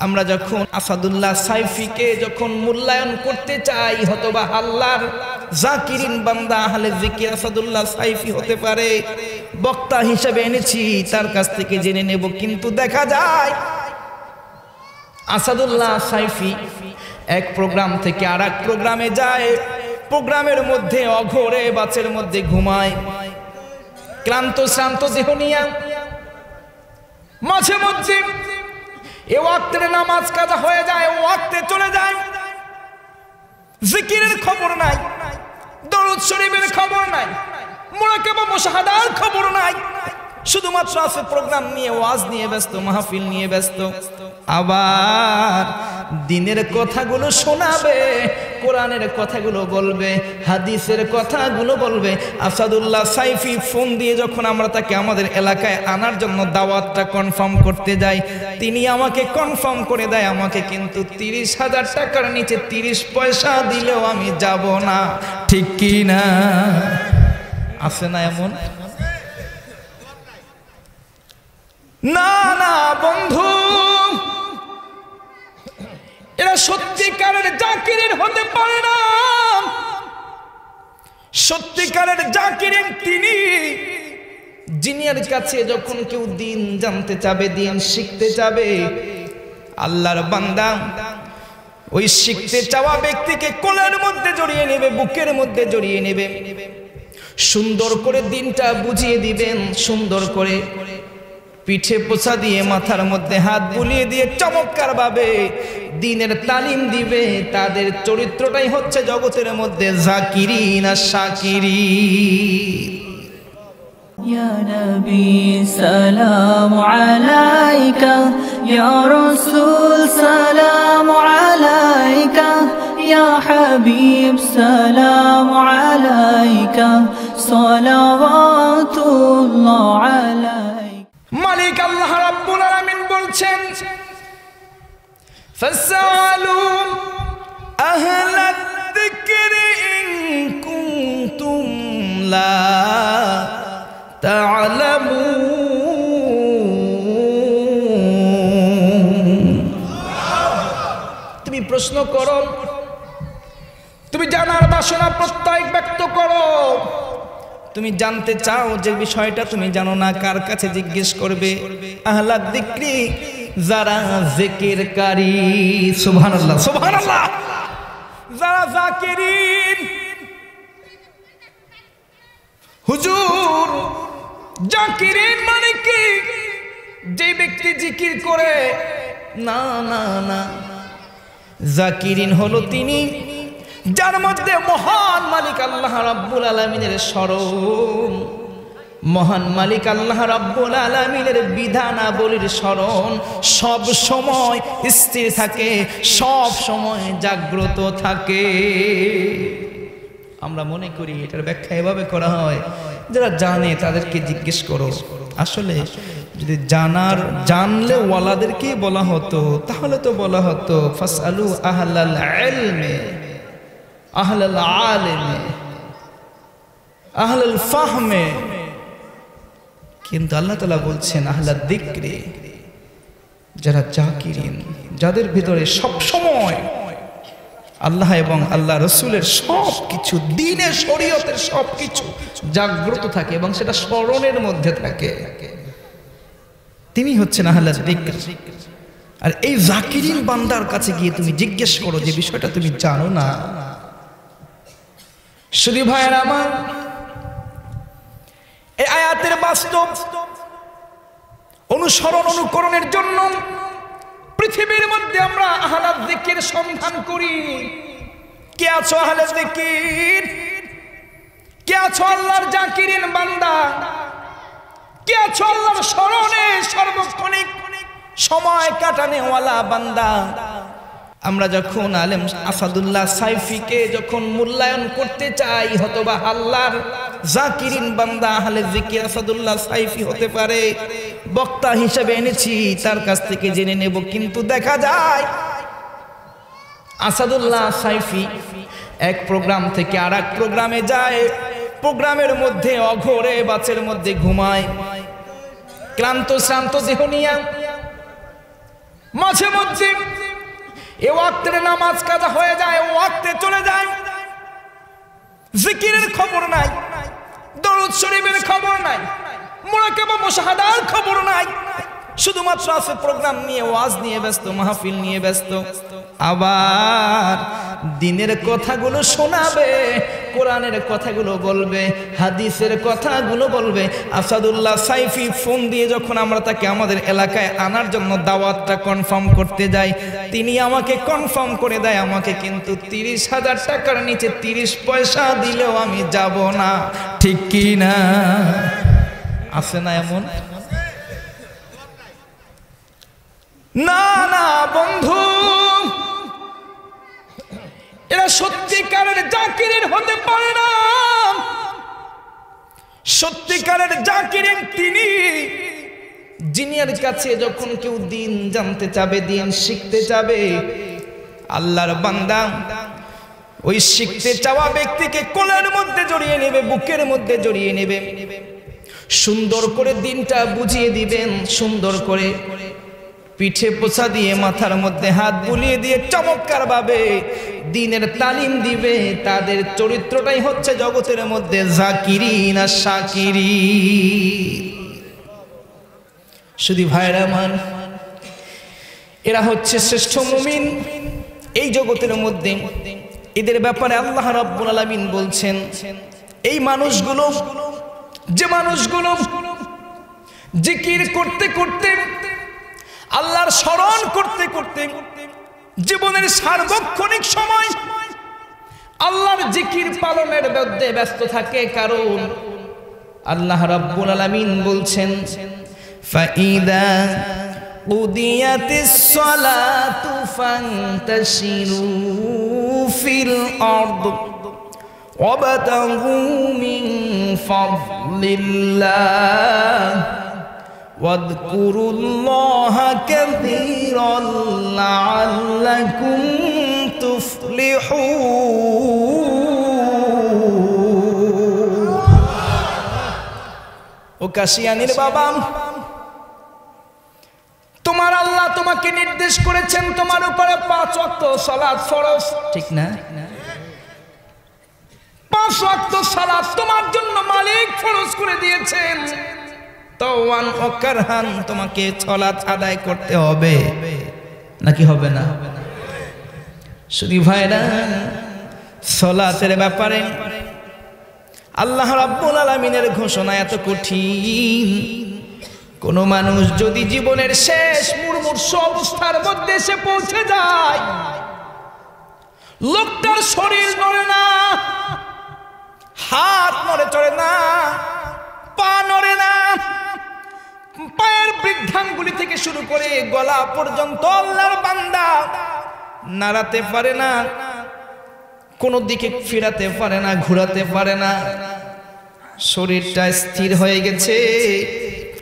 আমরা যখন আসাদুল্লাহ সাইফিকে যখন মূল্যায়ন করতে চাই, হতবা আল্লাহর জাকিরিন বান্দা আহলে জিকির আসাদুল্লাহ সাইফি হতে পারে, বক্তা হিসেবে এনেছি, তার কাছ থেকে জেনে নেব। কিন্তু দেখা যায় আসাদুল্লাহ সাইফি এক প্রোগ্রাম থেকে আর এক প্রোগ্রামে যায়, প্রোগ্রামের মধ্যে অঘরে বাচের মধ্যে ঘুমায়, ক্লান্ত শ্রান্ত দেহ নিয়ে মাঝে মধ্যে এ ওয়াক্তের নামাজ কাজা হয়ে যায়, ও ওয়াক্তে চলে যায়, জিকিরের খবর নাই, দরুদ শরীফের খবর নাই, মুরাকাবা মুশাহাদার খবর নাই, শুধুমাত্র আছে প্রোগ্রাম নিয়ে, ওয়াজ নিয়ে ব্যস্ত, মাহফিল নিয়ে ব্যস্ত। আবার দিনের কথাগুলো শোনাবে, কোরআনের কথাগুলো বলবে, হাদিসের কথাগুলো বলবে। আসাদুল্লাহ সাইফি ফোন দিয়ে যখন আমরা তাকে আমাদের এলাকায় আনার জন্য দাওয়াতটা কনফার্ম করতে যাই, তিনি আমাকে কনফার্ম করে দেয়, আমাকে কিন্তু 30,000 টাকার নিচে 30 পয়সা দিলেও আমি যাব না। ঠিক কি না? আছে না এমন? না না বন্ধু, এরা সত্যিকারের জাকিরিন হতে পারে না। সত্যিকারের জাকিরিন তিনি, যিনির কাছে যখন কেউ দিন জানতে চাবে, দিন শিখতে চাবে, আল্লাহর বান্দা ওই শিখতে চাওয়া ব্যক্তিকে কোলের মধ্যে জড়িয়ে নেবে, বুকের মধ্যে জড়িয়ে নেবে, সুন্দর করে দিনটা বুঝিয়ে দিবেন, সুন্দর করে পিঠে পোছা দিয়ে, মাথার মধ্যে হাত বুলিয়ে দিয়ে চমৎকার ভাবে দ্বীনের তালিম দিবে। তাদের চরিত্রটাই হচ্ছে জগতের মধ্যে জাকিরিন আর শাকিরিন। ইয়া নবী সালামু আলাইকা, ইয়া রাসূল সালামু আলাইকা, ইয়া হাবিব সালামু আলাইকা, সালাওয়াতুল্লাহ আলাইকা। মালিক আল্লাহ রাব্বুল আলামিন বলছেন, ফাসআলু আহলাদ যিকরি ইন কুনতুম লা তা'লামুন। তুমি প্রশ্ন করো, তুমি জানার বাসনা প্রত্যয় ব্যক্ত করো, তুমি জানতে চাও যে বিষয়টা তুমি জানো না, কার কাছে জিজ্ঞেস করবে? আহলাদ যিকরি, যারা জিকিরকারী। সুবহানাল্লাহ সুবহানাল্লাহ। যারা জাকিরিন। হুজুর, জাকিরিন মানে কি? যে ব্যক্তি জিকির করে? না না না, জাকিরিন হলো তিনি যার মধ্যে মহান মালিক আল্লাহ রাব্বুল আলামিনের স্মরণ, মহান মালিক আল্লাহ রাব্বুল আলামিনের বিধানাবলীর স্মরণ সব সময় স্থির থাকে, সব সময় জাগ্রত থাকে। আমরা মনে করি এটার ব্যাখ্যা এভাবে করা হয়, যারা জানে তাদেরকে জিজ্ঞেস করো। আসলে যদি জানলে ওয়ালাদেরকে বলা হতো, তাহলে তো বলা হতো ফাসআলু আহলাল ইলমি, আহলাল আলিমে, আহলাল ফাহমে। কিন্তু আল্লাহ তাআলা বলছেন আহলাদ যিকরি, যারা জাকিরিন, যাদের ভিতরে সব সময় আল্লাহ এবং আল্লাহ রসুলের সব কিছু, দ্বীনের শরীয়তের সব কিছু জাগ্রত থাকে এবং সেটা স্মরণের মধ্যে থাকে, তিনি হচ্ছেন আহলাদ যিকর। আর এই জাকিরিন বান্দার কাছে গিয়ে তুমি জিজ্ঞেস করো যে বিষয়টা তুমি জানো না। শুধু ভাইয়ের আমার, এই আয়াতের বাস্তব অনুসরণ অনুকরণের জন্য পৃথিবীর মধ্যে আমরা আহলাদ যিকির সন্ধান করি। কে আছো আহলে যিকির? কে আছো আল্লাহর জাকিরিন বান্দা? কে আছো আল্লাহর স্মরণে সর্বক্ষণিক সময় কাটানেওয়ালা বান্দা? আমরা যখন আলেম আসাদুল্লাহ সাইফিকে যখন মূল্যায়ন করতে চাই, হতবা আল্লাহর জাকিরিন বান্দা আহলে জিকির আসাদুল্লাহ সাইফি হতে পারে, বক্তা হিসেবে এনেছি, তার কাছ থেকে জেনে নেব। কিন্তু দেখা যায় আসাদুল্লাহ সাইফি এক প্রোগ্রাম থেকে আর এক প্রোগ্রামে যায়, প্রোগ্রামের মধ্যে অঘরে বাচের মধ্যে ঘুমায়, ক্লান্ত শ্রান্ত দেহ নিয়ে মাঝে মধ্যে এ ওয়াক্তের নামাজ কাজা হয়ে যায়, ওয়াক্তে চলে যায়, জিকিরের খবর নাই, দরুদ শরীফের খবর নাই, মুরাকাবা মুশাহাদার খবর নাই, শুধুমাত্র আছে প্রোগ্রাম নিয়ে, ওয়াজ নিয়ে ব্যস্ত, মাহফিল নিয়ে ব্যস্ত। আবার দিনের কথাগুলো শোনাবে, কোরআনের কথাগুলো বলবে, হাদিসের কথাগুলো বলবে। আসাদুল্লাহ সাইফি ফোন দিয়ে যখন আমরা তাকে আমাদের এলাকায় আনার জন্য দাওয়াতটা কনফার্ম করতে যাই, তিনি আমাকে কনফার্ম করে দেয় আমাকে কিন্তু 30,000 টাকার নিচে 30 পয়সা দিলেও আমি যাব না। ঠিক কি না? আছে না এমন? না না বন্ধু, এরা সত্যিকারের জাকিরিন হতে পারে না। সত্যিকারের জাকিরিন তিনি, যিনির কাছে যখন কেউ দিন জানতে চাবে, দিন শিখতে চাবে, আল্লাহর বান্দা ওই শিখতে চাওয়া ব্যক্তিকে কোলের মধ্যে জড়িয়ে নেবে, বুকের মধ্যে জড়িয়ে নেবে, সুন্দর করে দিনটা বুঝিয়ে দিবেন, সুন্দর করে পিঠে পোছা দিয়ে, মাথার মধ্যে হাত বুলিয়ে দিয়ে চমৎকার ভাবে দ্বীনের তালিম দিবে। তাদের চরিত্রটাই হচ্ছে জগতের মধ্যে জাকিরিন আর শাকিরিন। শুধু ভাইরা আমার, এরা হচ্ছে শ্রেষ্ঠ মুমিন এই জগতের মধ্যে। এদের ব্যাপারে আল্লাহ রাব্বুল আলামিন বলছেন, এই মানুষগুলো, যে মানুষগুলো জিকির করতে করতে, আল্লাহর স্মরণ করতে করতে জীবনের সার্বক্ষণিক সময় আল্লাহর জিকির পালনের মধ্যে ব্যস্ত থাকে। কারণ আল্লাহ রাব্বুল আলামিন বলছেন, ফাইদা কুদিয়াতিস সালাতু ফান্তাশিরু ফিল আরদ ওয়াবতাগু মিন ফাদলিল্লাহ ওয়াযকুরুল্লাহা কাসীরান লাআল্লাকুম তুফলিহুন। ও কাশিয়ানীর বাবা, তোমার আল্লাহ তোমাকে নির্দেশ করেছেন তোমার উপরে 5 ওয়াক্ত সালাত ফরজ, ঠিক না? 5 ওয়াক্ত সালাত তোমার জন্য মালিক ফরজ করে দিয়েছেন। তাওয়ান ও কারহান তোমাকে সালাত আদায় করতে হবে, নাকি হবে না? শুধু ভাইরা, সালাতের ব্যাপারে আল্লাহ রাব্বুল আলামিনের ঘোষণা এত কঠিন। কোন মানুষ যদি জীবনের শেষ মুমূর্ষ অবস্থার মধ্যে এসে পৌঁছে যায়, লোকটার শরীর নড়ে না, হাত নড়ে চড়ে না, পা নড়ে না, পায়ের বৃদ্ধাঙ্গুলি থেকে শুরু করে গলা পর্যন্ত আল্লাহর বান্দা নাড়াতে পারে না, কোনো দিকে ফিরাতে পারে না, ঘোরাতে পারে না। শরীরটা স্থির হয়ে গেছে,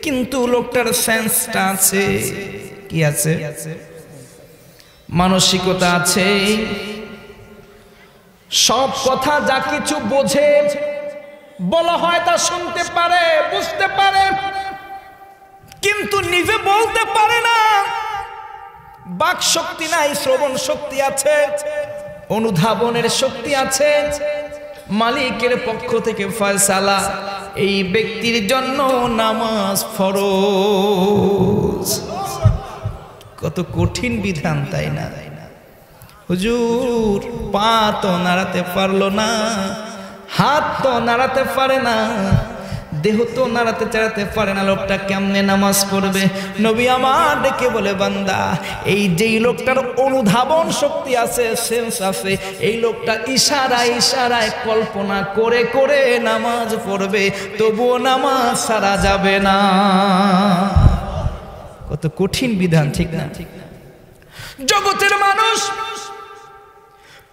কিন্তু লোকটার সেন্সটা আছে। কি আছে? মানসিকতা আছে। সব কথা যা কিছু বোঝে, বলা হয় তা শুনতে পারে, বুঝতে পারে, কিন্তু নিজে বলতে পারে না। বাক শক্তি নাই, শ্রবণ শক্তি আছে, অনুধাবনের শক্তি আছে। মালিকের পক্ষ থেকে ফয়সালা, এই ব্যক্তির জন্য নামাজ ফরজ। কত কঠিন বিধান, তাই না? হুজুর, পা তো নাড়াতে পারলো না, হাত তো নাড়াতে পারে না, দেহ তো নাড়াতে চাড়াতে পারে না, লোকটা কেমনে নামাজ পড়বে? নবী আমার ডেকে বলে, বান্দা, এই যেই লোকটার অনুধাবন শক্তি আছে, সেন্স আছে, এই লোকটা ইশারায় ইশারায় কল্পনা করে করে নামাজ পড়বে, তবুও নামাজ সারা যাবে না। কত কঠিন বিধান, ঠিক না? জগতের মানুষ,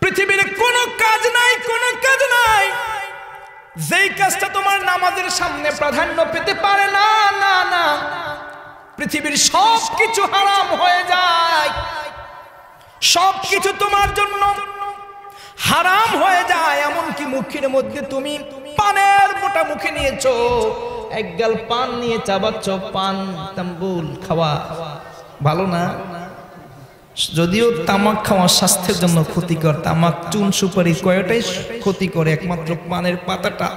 পৃথিবীর কোনো কাজ নাই, কোনো কাজ নাই যেই কাজটা তোমার নামাজের সামনে প্রাধান্য পেতে পারে না। না না, পৃথিবীর সব কিছু হারাম হয়ে যায়, সব কিছু তোমার জন্য হারাম হয়ে যায়। এমনকি মুখের মধ্যে তুমি পানের মোটা মুখে নিয়েছো, এক গাল পান নিয়ে চাবাচ্ছ, পান তাম্বুল খাওয়া ভালো না? যদিও তামাক খাওয়া স্বাস্থ্যের জন্য ক্ষতিকর, তামাক চুন সুপারি কয়টাই ক্ষতি করে, একমাত্র পানের পাতাটা,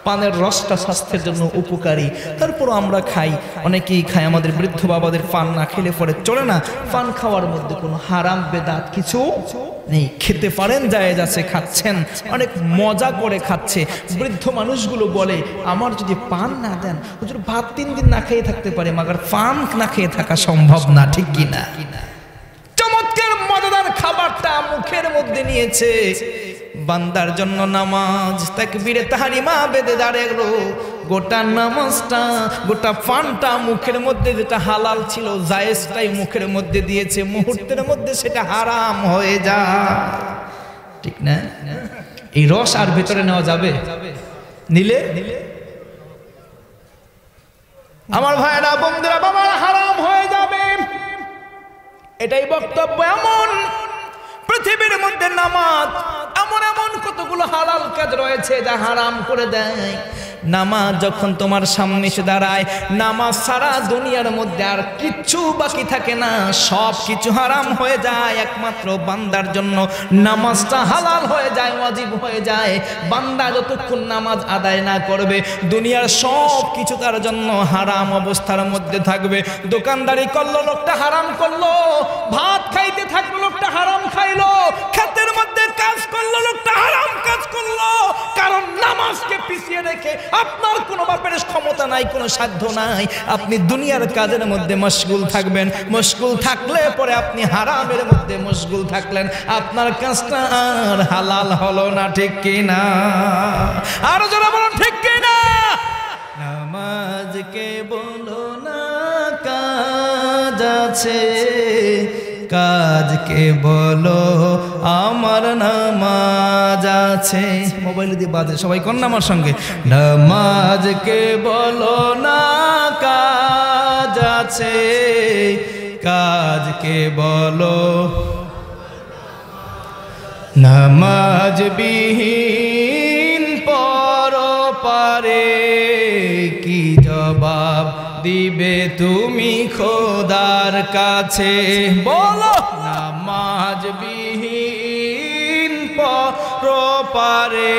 পানের রসটা স্বাস্থ্যের জন্য উপকারী। তারপরও আমরা খাই, অনেকেই খায়। আমাদের বৃদ্ধ বাবাদের পান না খেলে পরে চলে না। পান খাওয়ার মধ্যে কোনো হারাম বেদাত কিছু নেই, খেতে পারেন, জায়েজ আছে, খাচ্ছেন, অনেক মজা করে খাচ্ছে। বৃদ্ধ মানুষগুলো বলে আমার যদি পান না দেন হুজুর ভাত 3 দিন না খেয়ে থাকতে পারে, মাগার পান না খেয়ে থাকা সম্ভব না, ঠিক কি না? চমৎকার মজাদার খাবারটা মুখের মধ্যে নিয়েছে, বান্দার জন্য নামাজ, তাকবীরে তাহরিমা বেঁধে দাঁড়ালো, গোটা নামাজটা, গোটা পানটা মুখের মধ্যে যেটা হালাল ছিল, জায়েজটাই মুখের মধ্যে দিয়েছে, মুহূর্তের মধ্যে সেটা হারাম হয়ে যায়, ঠিক না? এই রস আর ভেতরে নেওয়া যাবে? নিলে আমার ভাইরা বন্ধুরা বাবার হারাম হয়ে যাবে। এটাই বক্তব্য। এমন পৃথিবীর মধ্যে নামাজ, এমন এমন কতগুলো হালাল কাজ রয়েছে যা হারাম করে দেয়। নামাজ যখন তোমার সামনে এসে দাঁড়ায়, নামাজ সারা দুনিয়ার মধ্যে আর কিচ্ছু বাকি থাকে না, সব কিছু হারাম হয়ে যায়। একমাত্র বান্দার জন্য নামাজটা হালাল হয়ে যায়, ওয়াজিব হয়ে যায়। বান্দা যতক্ষণ নামাজ আদায় না করবে, দুনিয়ার সব কিছু তার জন্য হারাম অবস্থার মধ্যে থাকবে। দোকানদারি করলো, লোকটা হারাম করলো, ভাত খাইতে থাকলো, লোকটা হারাম খাইলো, ক্ষেতের মধ্যে কাজ করলো, লোকটা হারাম কাজ করলো। কারণ নামাজকে পিছিয়ে রেখে আপনার কোনো বাপের ক্ষমতা নাই, কোনো সাধ্য নাই। আপনি দুনিয়ার কাজের মধ্যে মশগুল থাকবেন, মশগুল থাকলে পরে আপনি হারামের মধ্যে মশগুল থাকলেন, আপনার কাজটা আর হালাল হলো না, ঠিক কি না? আর যারা বলুন ঠিক কি না? নামাজকে বলো না কাজ আছে, কাজকে বলো আমার নামাজ আছে। মোবাইল দিয়ে বাজে, সবাই কোন আমার সঙ্গে? নামাজকে বলো না কাজ আছে, কাজকে বলো নামাজ বিহীন পরপারে কি জবাব দিবে তুমি খোদার কাছে? বলো নামাজ বিহীন পরপারে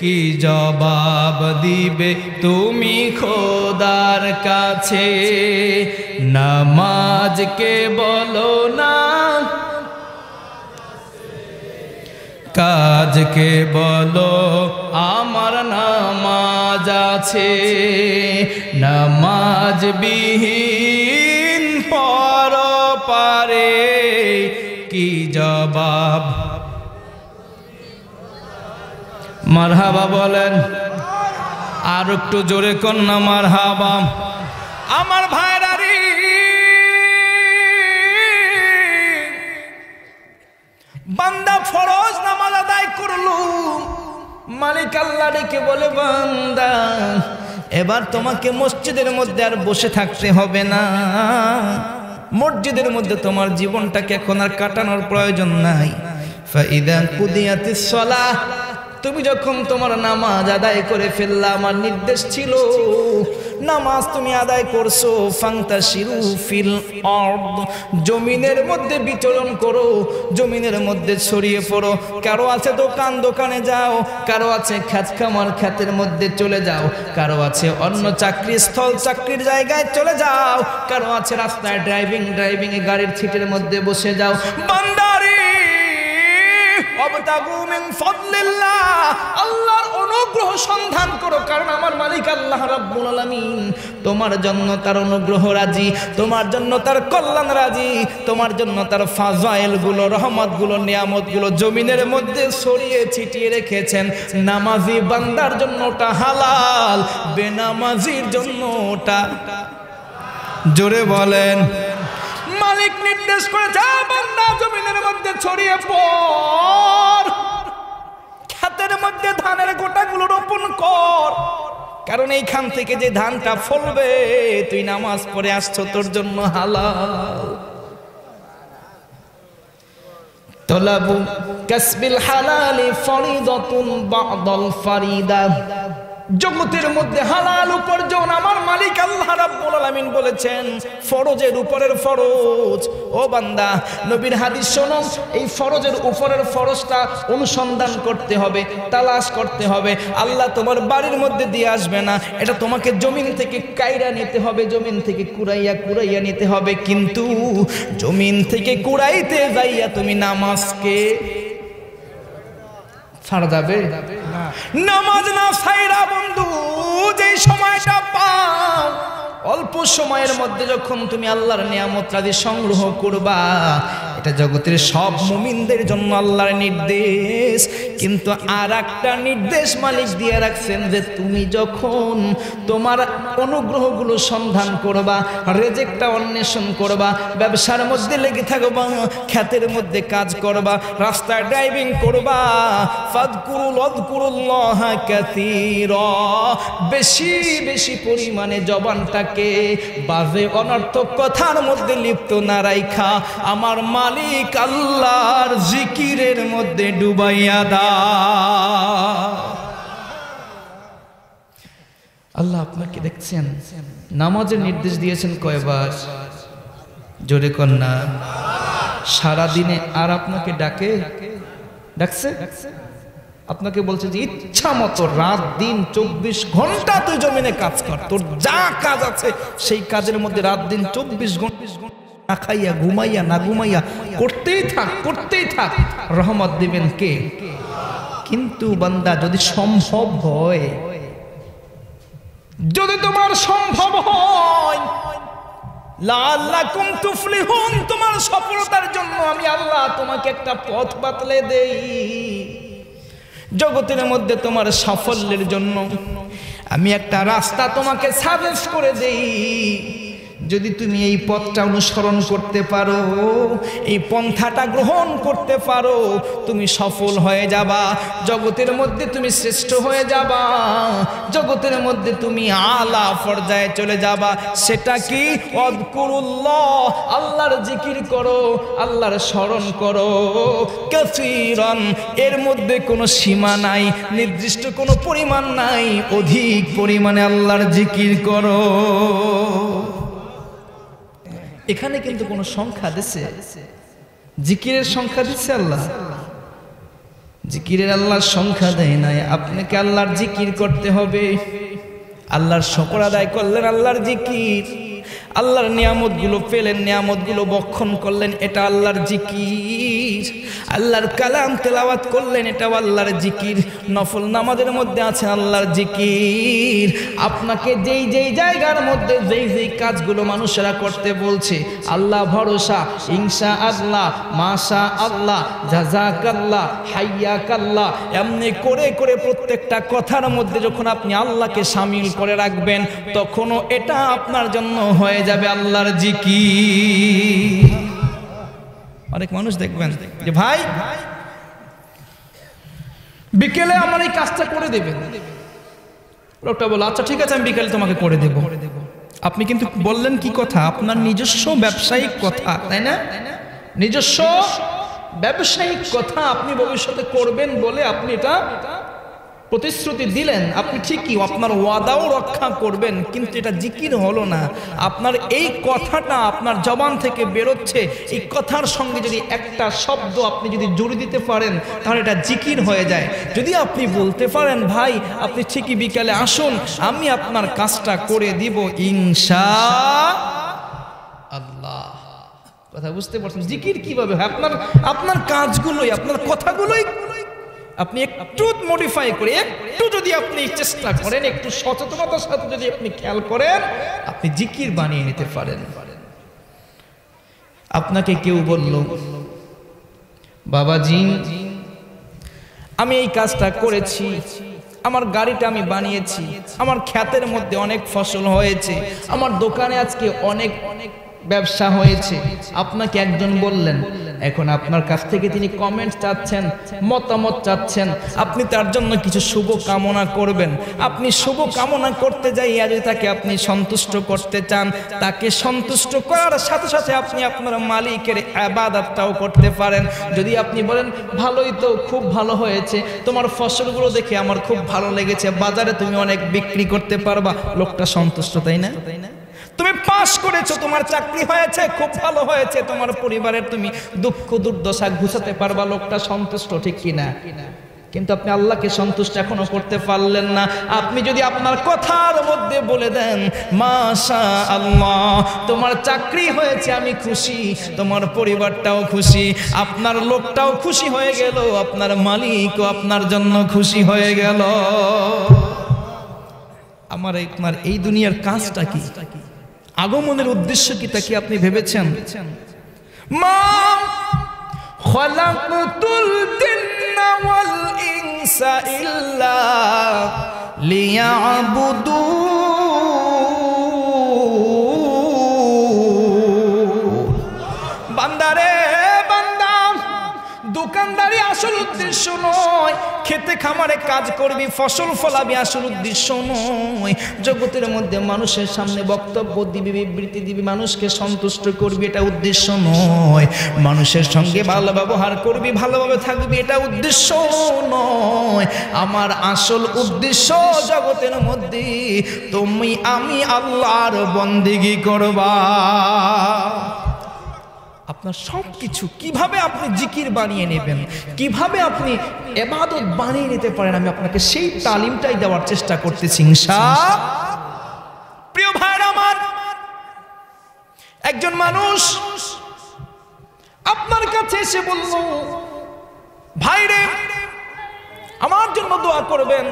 কি জবাব দিবে তুমি খোদার কাছে? নামাজকে বলো না কাজকে বলো আমার নামাজ আছে, নামাজ বিহীন পরপারে কি জবাব? মারহাবা বলেন, আর একটু জোরে কন্যা মারহাবা। আমার ভাইরা রে, বান্দা ফরজ নামাজ আদায় করলো, মালিক আল্লাহ ডেকে বলে বান্দা এবার তোমাকে মসজিদের মধ্যে আর বসে থাকতে হবে না, মসজিদের মধ্যে তোমার জীবনটাকে এখন আর কাটানোর প্রয়োজন নাই। ফাইদা কুদিয়াতিস সালাহ, তুমি যখন তোমার নামাজ আদায় করে ফেললা, আমার নির্দেশ ছিল নামাজ তুমি আদায় করছো, ফান্তাশিরু ফিল আরদ, জমিনের মধ্যে বিচরণ করো, জমিনের মধ্যে ছড়িয়ে পড়ো। কারো আছে দোকান, দোকানে যাও, কারো আছে ক্ষেত খামার, ক্ষেতের মধ্যে চলে যাও, কারো আছে অন্য চাকরি স্থল, চাকরির জায়গায় চলে যাও, কারো আছে রাস্তায় ড্রাইভিং, ড্রাইভিংয়ে গাড়ির সিটের মধ্যে বসে যাও। বান্দারে ওয়াবতাগু মিন ফাদলিল্লাহ, আল্লাহর অনুগ্রহ সন্ধান করো, কারণ আমার মালিক আল্লাহ রাব্বুল আলামিন তোমার জন্য তার অনুগ্রহ রাজি, তোমার জন্য তার কল্যাণ রাজি, তোমার জন্য তার ফাজাইল গুলো, রহমত গুলো, নিয়ামত গুলো জমিনের মধ্যে ছড়িয়ে ছিটিয়ে রেখেছেন। নামাজি বান্দার জন্য ওটা হালাল, বেনামাজির জন্য ওটা, জোরে বলেন। মালিক নির্দেশ করেছে বান্দা জমিনের মধ্যে ছড়িয়ে পড়, ক্ষেতের মধ্যে ধানের গোটাগুলো রোপণ কর, কারণ এইখান থেকে যে ধানটা ফলবে তুই নামাজ পড়ে আসছো, তোর জন্য হালাল। তলাবু কাসবিল হালালি ফরিদাতুন বাদাল ফারিদা, জগতের মধ্যে হালাল উপার্জন আমার মালিক আল্লাহ রাব্বুল আলামিন বলেছেন ফরজের উপরের ফরজ। ও বান্দা, নবীর হাদিস শোনো, এই ফরজের উপরের ফরজটা অনুসন্ধান করতে হবে, তালাশ করতে হবে। আল্লাহ তোমার বাড়ির মধ্যে দিয়ে আসবে না, এটা তোমাকে জমিন থেকে কাইরা নিতে হবে, জমিন থেকে কুড়াইয়া নিতে হবে। কিন্তু জমিন থেকে কুড়াইতে যাইয়া তুমি নামাজকে ছাড়া যাবে না। নামাজ না ছাইরা বন্ধু যেই সময়টা পাও, অল্প সময়ের মধ্যে যখন তুমি আল্লাহর নিয়ামত রাজি সংগ্রহ করবা, এটা জগতের সব মুমিনদের জন্য আল্লাহর নির্দেশ। কিন্তু আর একটা নির্দেশ মালিক দিয়ে রাখছেন যে তুমি যখন তোমার অনুগ্রহগুলো সন্ধান করবা, রেজেকটা অন্বেষণ করবা, ব্যবসার মধ্যে লেগে থাকবা, ক্ষেতের মধ্যে কাজ করবা, রাস্তায় ড্রাইভিং করবা, ফাযকুরুল্লাহ কাসীরা, বেশি বেশি পরিমাণে জবানটাকে বাজে অনর্থক কথার মধ্যে লিপ্ত না রাইখা আমার মালিক আল্লাহর জিকিরের মধ্যে ডুবাইয়া দাও। আল্লাহ আপনাকে দেখছেন, নামাজের নির্দেশ দিয়েছেন কয়বার? জোরে কন্যা। সারাদিনে আর আপনাকে ডাকছে? আপনাকে বলছে যে ইচ্ছা মতো রাত দিন 24 ঘন্টা তুই জমিনে কাজ কর, তোর যা কাজ আছে সেই কাজের মধ্যে রাত দিন 24 ঘন্টা না খাইয়া ঘুমাইয়া না ঘুমাইয়া করতেই থাক, রহমত দিবেন কে? কিন্তু বান্দা যদি সম্ভব হয়, যদি তোমার সম্ভব হয়, লাআল্লাকুম তুফলিহুন, তোমার সফলতার জন্য আমি আল্লাহ তোমাকে একটা পথ বাতলে দেই। জগতের মধ্যে তোমার সাফল্যের জন্য আমি একটা রাস্তা তোমাকে সাজেস্ট করে দেই। যদি তুমি এই পথটা অনুসরণ করতে পারো, এই পন্থাটা গ্রহণ করতে পারো, তুমি সফল হয়ে যাবা, জগতের মধ্যে তুমি শ্রেষ্ঠ হয়ে যাবা, জগতের মধ্যে তুমি আলা পর্যায়ে চলে যাবা। সেটা কি? আযকুরুল্লাহ, আল্লাহর জিকির করো, আল্লাহর স্মরণ করো, কাসীরান, এর মধ্যে কোনো সীমা নাই, নির্দিষ্ট কোনো পরিমাণ নাই, অধিক পরিমাণে আল্লাহর জিকির করো। এখানে কিন্তু কোনো সংখ্যা দিছে? জিকিরের সংখ্যা দিচ্ছে আল্লাহ? জিকিরের আল্লাহর সংখ্যা দেয় নাই। আপনাকে আল্লাহর জিকির করতে হবে। আল্লাহর শুকর আদায় করলেন, আল্লাহর জিকির। আল্লাহর নিয়ামতগুলো পেলেন, নিয়ামতগুলো বক্ষণ করলেন, এটা আল্লাহর জিকির। আল্লাহর কালাম তেলাওয়াত করলেন, এটাও আল্লাহর জিকির। নফল নামাজের মধ্যে আছে আল্লাহর জিকির। আপনাকে যেই যেই জায়গার মধ্যে যেই যেই কাজগুলো মানুষেরা করতে বলছে, আল্লাহ ভরসা, ইনশাআল্লাহ, মাশাআল্লাহ, জাযাকাল্লাহ, হাইয়াকাল্লাহ, এমনি করে করে প্রত্যেকটা কথার মধ্যে যখন আপনি আল্লাহকে শামিল করে রাখবেন, তখনও এটা আপনার জন্য হয়ে যাবে আল্লাহর জিকির। অনেক মানুষ দেখবেন যে ভাই বিকেলে আমার এই কাজটা করে দেবেন, লোকটা বলে আচ্ছা ঠিক আছে আমি বিকেলে তোমাকে করে দেব। আপনি কিন্তু বললেন কি কথা? আপনার নিজস্ব ব্যবসায়িক কথা, তাই না? নিজস্ব ব্যবসায়িক কথা আপনি ভবিষ্যতে করবেন বলে আপনি এটা প্রতিশ্রুতি দিলেন। আপনি ঠিকই আপনার ওয়াদাও রক্ষা করবেন, কিন্তু এটা জিকির হলো না। আপনার এই কথাটা আপনার জবান থেকে বেরোচ্ছে, এই কথার সঙ্গে যদি একটা শব্দ আপনি যদি জুড়ে দিতে পারেন, তাহলে এটা জিকির হয়ে যায়। যদি আপনি বলতে পারেন ভাই আপনি ঠিকই বিকালে আসুন, আমি আপনার কাজটা করে দিব ইনশাআল্লাহ। কথা বুঝতে পারছেন? জিকির কিভাবে হয়? আপনার কাজগুলোই, আপনার কথাগুলোই আপনি একটু মডিফাই করে, একটু যদি আপনি চেষ্টা করেন, একটু সচেতনতার সাথে যদি আপনি খেয়াল করেন, আপনি জিকির বানিয়ে নিতে পারেন। আপনাকে কেউ বলল বাবাজি আমি এই কাজটা করেছি, আমার গাড়িটা আমি বানিয়েছি, আমার ক্ষেতের মধ্যে অনেক ফসল হয়েছে, আমার দোকানে আজকে অনেক ব্যবসা হয়েছে। আপনাকে একজন বললেন এখন আপনার কাছ থেকে তিনি কমেন্ট চাচ্ছেন, মতামত চাচ্ছেন, আপনি তার জন্য কিছু শুভ কামনা করবেন। আপনি শুভ কামনা করতে যাইয়া যদি তাকে আপনি সন্তুষ্ট করতে চান, তাকে সন্তুষ্ট করার সাথে সাথে আপনি আপনার মালিকের ইবাদতটাও করতে পারেন। যদি আপনি বলেন ভালোই তো, খুব ভালো হয়েছে, তোমার ফসলগুলো দেখে আমার খুব ভালো লেগেছে, বাজারে তুমি অনেক বিক্রি করতে পারবা, লোকটা সন্তুষ্ট, তাই না? তুমি পাস করেছো, তোমার চাকরি হয়েছে, খুব ভালো হয়েছে, তোমার পরিবারের তুমি দুঃখ দুর্দশা ঘুচাতে পারবা, লোকটা সন্তুষ্ট, ঠিক কিনা? কিন্তু আপনি আল্লাহকে সন্তুষ্ট এখনো করতে পারলেন না। আপনি যদি আপনার কথার মধ্যে বলে দেন মাশাআল্লাহ, তোমার চাকরি হয়েছে, আমি খুশি, তোমার পরিবারটাও খুশি, আপনার লোকটাও খুশি হয়ে গেল, আপনার মালিকও আপনার জন্য খুশি হয়ে গেল। আপনার এই দুনিয়ার কাজটা কি, আগমনের উদ্দেশ্য কি, তা কি আপনি ভেবেছেন? মা খালাকতুল জিন্না ওয়াল ইনসা ইল্লা লিয়াবুদুন। বান্দারে বান্দা, দোকানদারি আসল উদ্দেশ্য নয়, খেতে খামারে কাজ করবি, ফসল ফলাবি, আসল উদ্দেশ্য নয়। জগতের মধ্যে মানুষের সামনে বক্তব্য দিবি, বিবৃতি দিবি, মানুষকে সন্তুষ্ট করবি, এটা উদ্দেশ্য নয়। মানুষের সঙ্গে ভালো ব্যবহার করবি, ভালোভাবে থাকবি, এটা উদ্দেশ্য নয়। আমার আসল উদ্দেশ্য জগতের মধ্যে তুমি আমি আল্লাহর বন্দেগী করবা। আপনার সবকিছু কিভাবে আপনি জিকির বানিয়ে নেবেন, কিভাবে আপনি ইবাদত বানিয়ে নিতে পারেন, আমি আপনাকে সেই তালিমটাই দেওয়ার চেষ্টা করতেছি ইনশাআল্লাহ। প্রিয় ভাইরা আমার, একজন মানুষ আপনার কাছে এসে বলল, ভাইরে আমার জন্য দোয়া করবেন,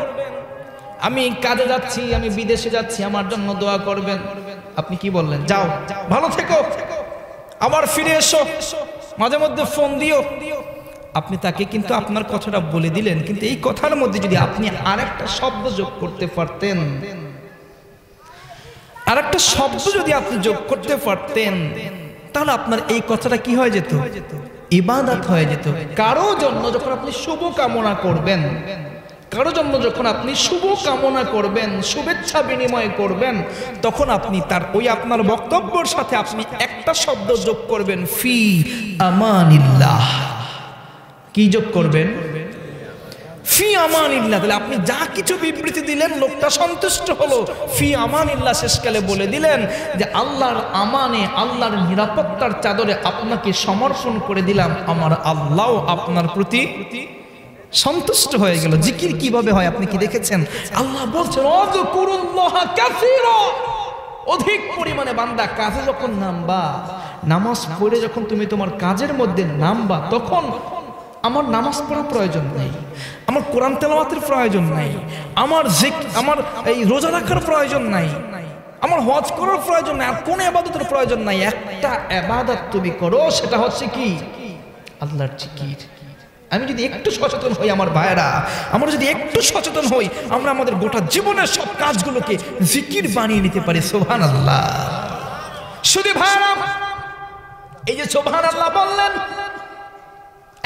আমি কাজে যাচ্ছি, আমি বিদেশে যাচ্ছি, আমার জন্য দোয়া করবেন। আপনি কি বললেন? যাও, ভালো থেকো, আবার ফিরে এসো, মাঝে মধ্যে ফোন দিও। আপনি তাকে কিন্তু আপনার কথাটা বলে দিলেন, কিন্তু এই কথার মধ্যে যদি আপনি আরেকটা শব্দ যোগ করতে পারতেন, আরেকটা শব্দ যদি আপনি যোগ করতে পারতেন, তাহলে আপনার এই কথাটা কি হয়ে যেত? ইবাদত হয়ে যেত। কারো জন্য যখন আপনি শুভ কামনা করবেন, কারো জন্য যখন আপনি শুভ কামনা করবেন, শুভেচ্ছা বিনিময় করবেন, তখন আপনি তার ওই আপনার বক্তব্যের সাথে আপনি একটা শব্দ যোগ করবেন, ফি আমানিল্লাহ। কি যোগ করবেন? ফি আমানিল্লাহ। তাহলে আপনি যা কিছু বিবৃতি দিলেন, লোকটা সন্তুষ্ট হলো, ফি আমানিল্লাহ শেষকালে বলে দিলেন যে আল্লাহর আমানে, আল্লাহর নিরাপত্তার চাদরে আপনাকে সমর্পণ করে দিলাম, আমার আল্লাহ আপনার প্রতি সন্তুষ্ট হয়ে গেল। জিকির কিভাবে হয় আপনি কি দেখেছেন? আল্লাহ বলছেন আযকুরুল্লাহা কাসীরা, অধিক পরিমাণে বান্দা কাজে যখন নামবা, নামাজ পড়ে যখন তুমি তোমার কাজের মধ্যে নামবা, তখন আমার নামাজ পড়ার প্রয়োজন নাই, আমার কোরআন তেলাওয়াতের প্রয়োজন নাই, আমার এই রোজা রাখার প্রয়োজন নাই, আমার হজ করার প্রয়োজন নাই, আর কোন ইবাদতের প্রয়োজন নাই। একটা ইবাদত তুমি করো, সেটা হচ্ছে কি? আল্লাহর জিকির। আমি যদি একটু সচেতন হই আমার ভাইরা, আমরা যদি একটু সচেতন হই, আমরা আমাদের গোটা জীবনের সব কাজগুলোকে জিকির বানিয়ে নিতে পারি। সুবহানাল্লাহ। শুধু ভাইরা, এই যে সুবহানাল্লাহ বললেন,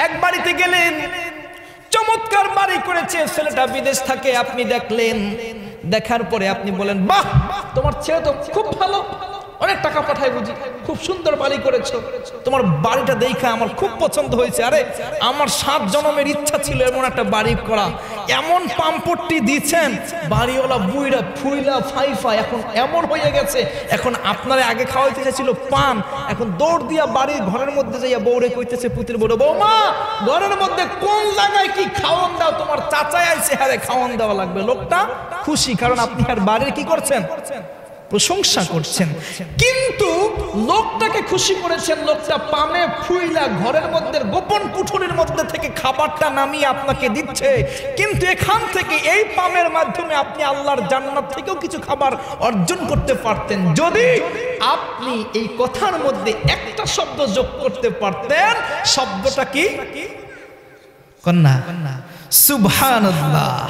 এক বাড়িতে গেলেন, চমৎকার বাড়ি করেছে, ছেলেটা বিদেশ থাকে, আপনি দেখলেন, দেখার পরে আপনি বলেন বাহ, তোমার ছেলে তো খুব ভালো, অনেক টাকা পাঠায় বুঝি, খুব সুন্দর বাড়ি করেছো, তোমার বাড়িটা দেখে আমার খুব পছন্দ হয়েছে, আরে আমার 7 জন্মের ইচ্ছা ছিল এমন একটা বাড়ি করা, এমন পাম্পট্টি দিচ্ছেন, বাড়িওয়ালা বুইরা ফুইলা ফাইফা এখন এমন হয়ে গেছে, এখন আপনারা আগে খাওয়াইতে চাইছিল পান, এখন দৌড় দিয়া বাড়ির ঘরের মধ্যে যাইয়া বউরে কইতেছে, পুতির বউরে, বৌমা ঘরের মধ্যে কোন জায়গায় কি খাওয়ান দাও, তোমার চাচাই আইছে, হ্যাঁ খাওয়ান দেওয়া লাগবে। লোকটা খুশি, কারণ আপনি আর বাড়ির কি করছেন? প্রশংসা করছেন। কিন্তু লোকটাকে খুশি করেছেন, লোকটা পামে ফুইলা ঘরের মধ্যে গোপন কুঠুরির মধ্যে থেকে খাবারটা নামিয়ে আপনাকে দিচ্ছে, কিন্তু এখান থেকে এই পামের মাধ্যমে আপনি আল্লাহর জান্নাত থেকেও কিছু খাবার অর্জন করতে পারতেন, যদি আপনি এই কথার মধ্যে একটা শব্দ যোগ করতে পারতেন। শব্দটা কি? কন্যা সুবহানাল্লাহ।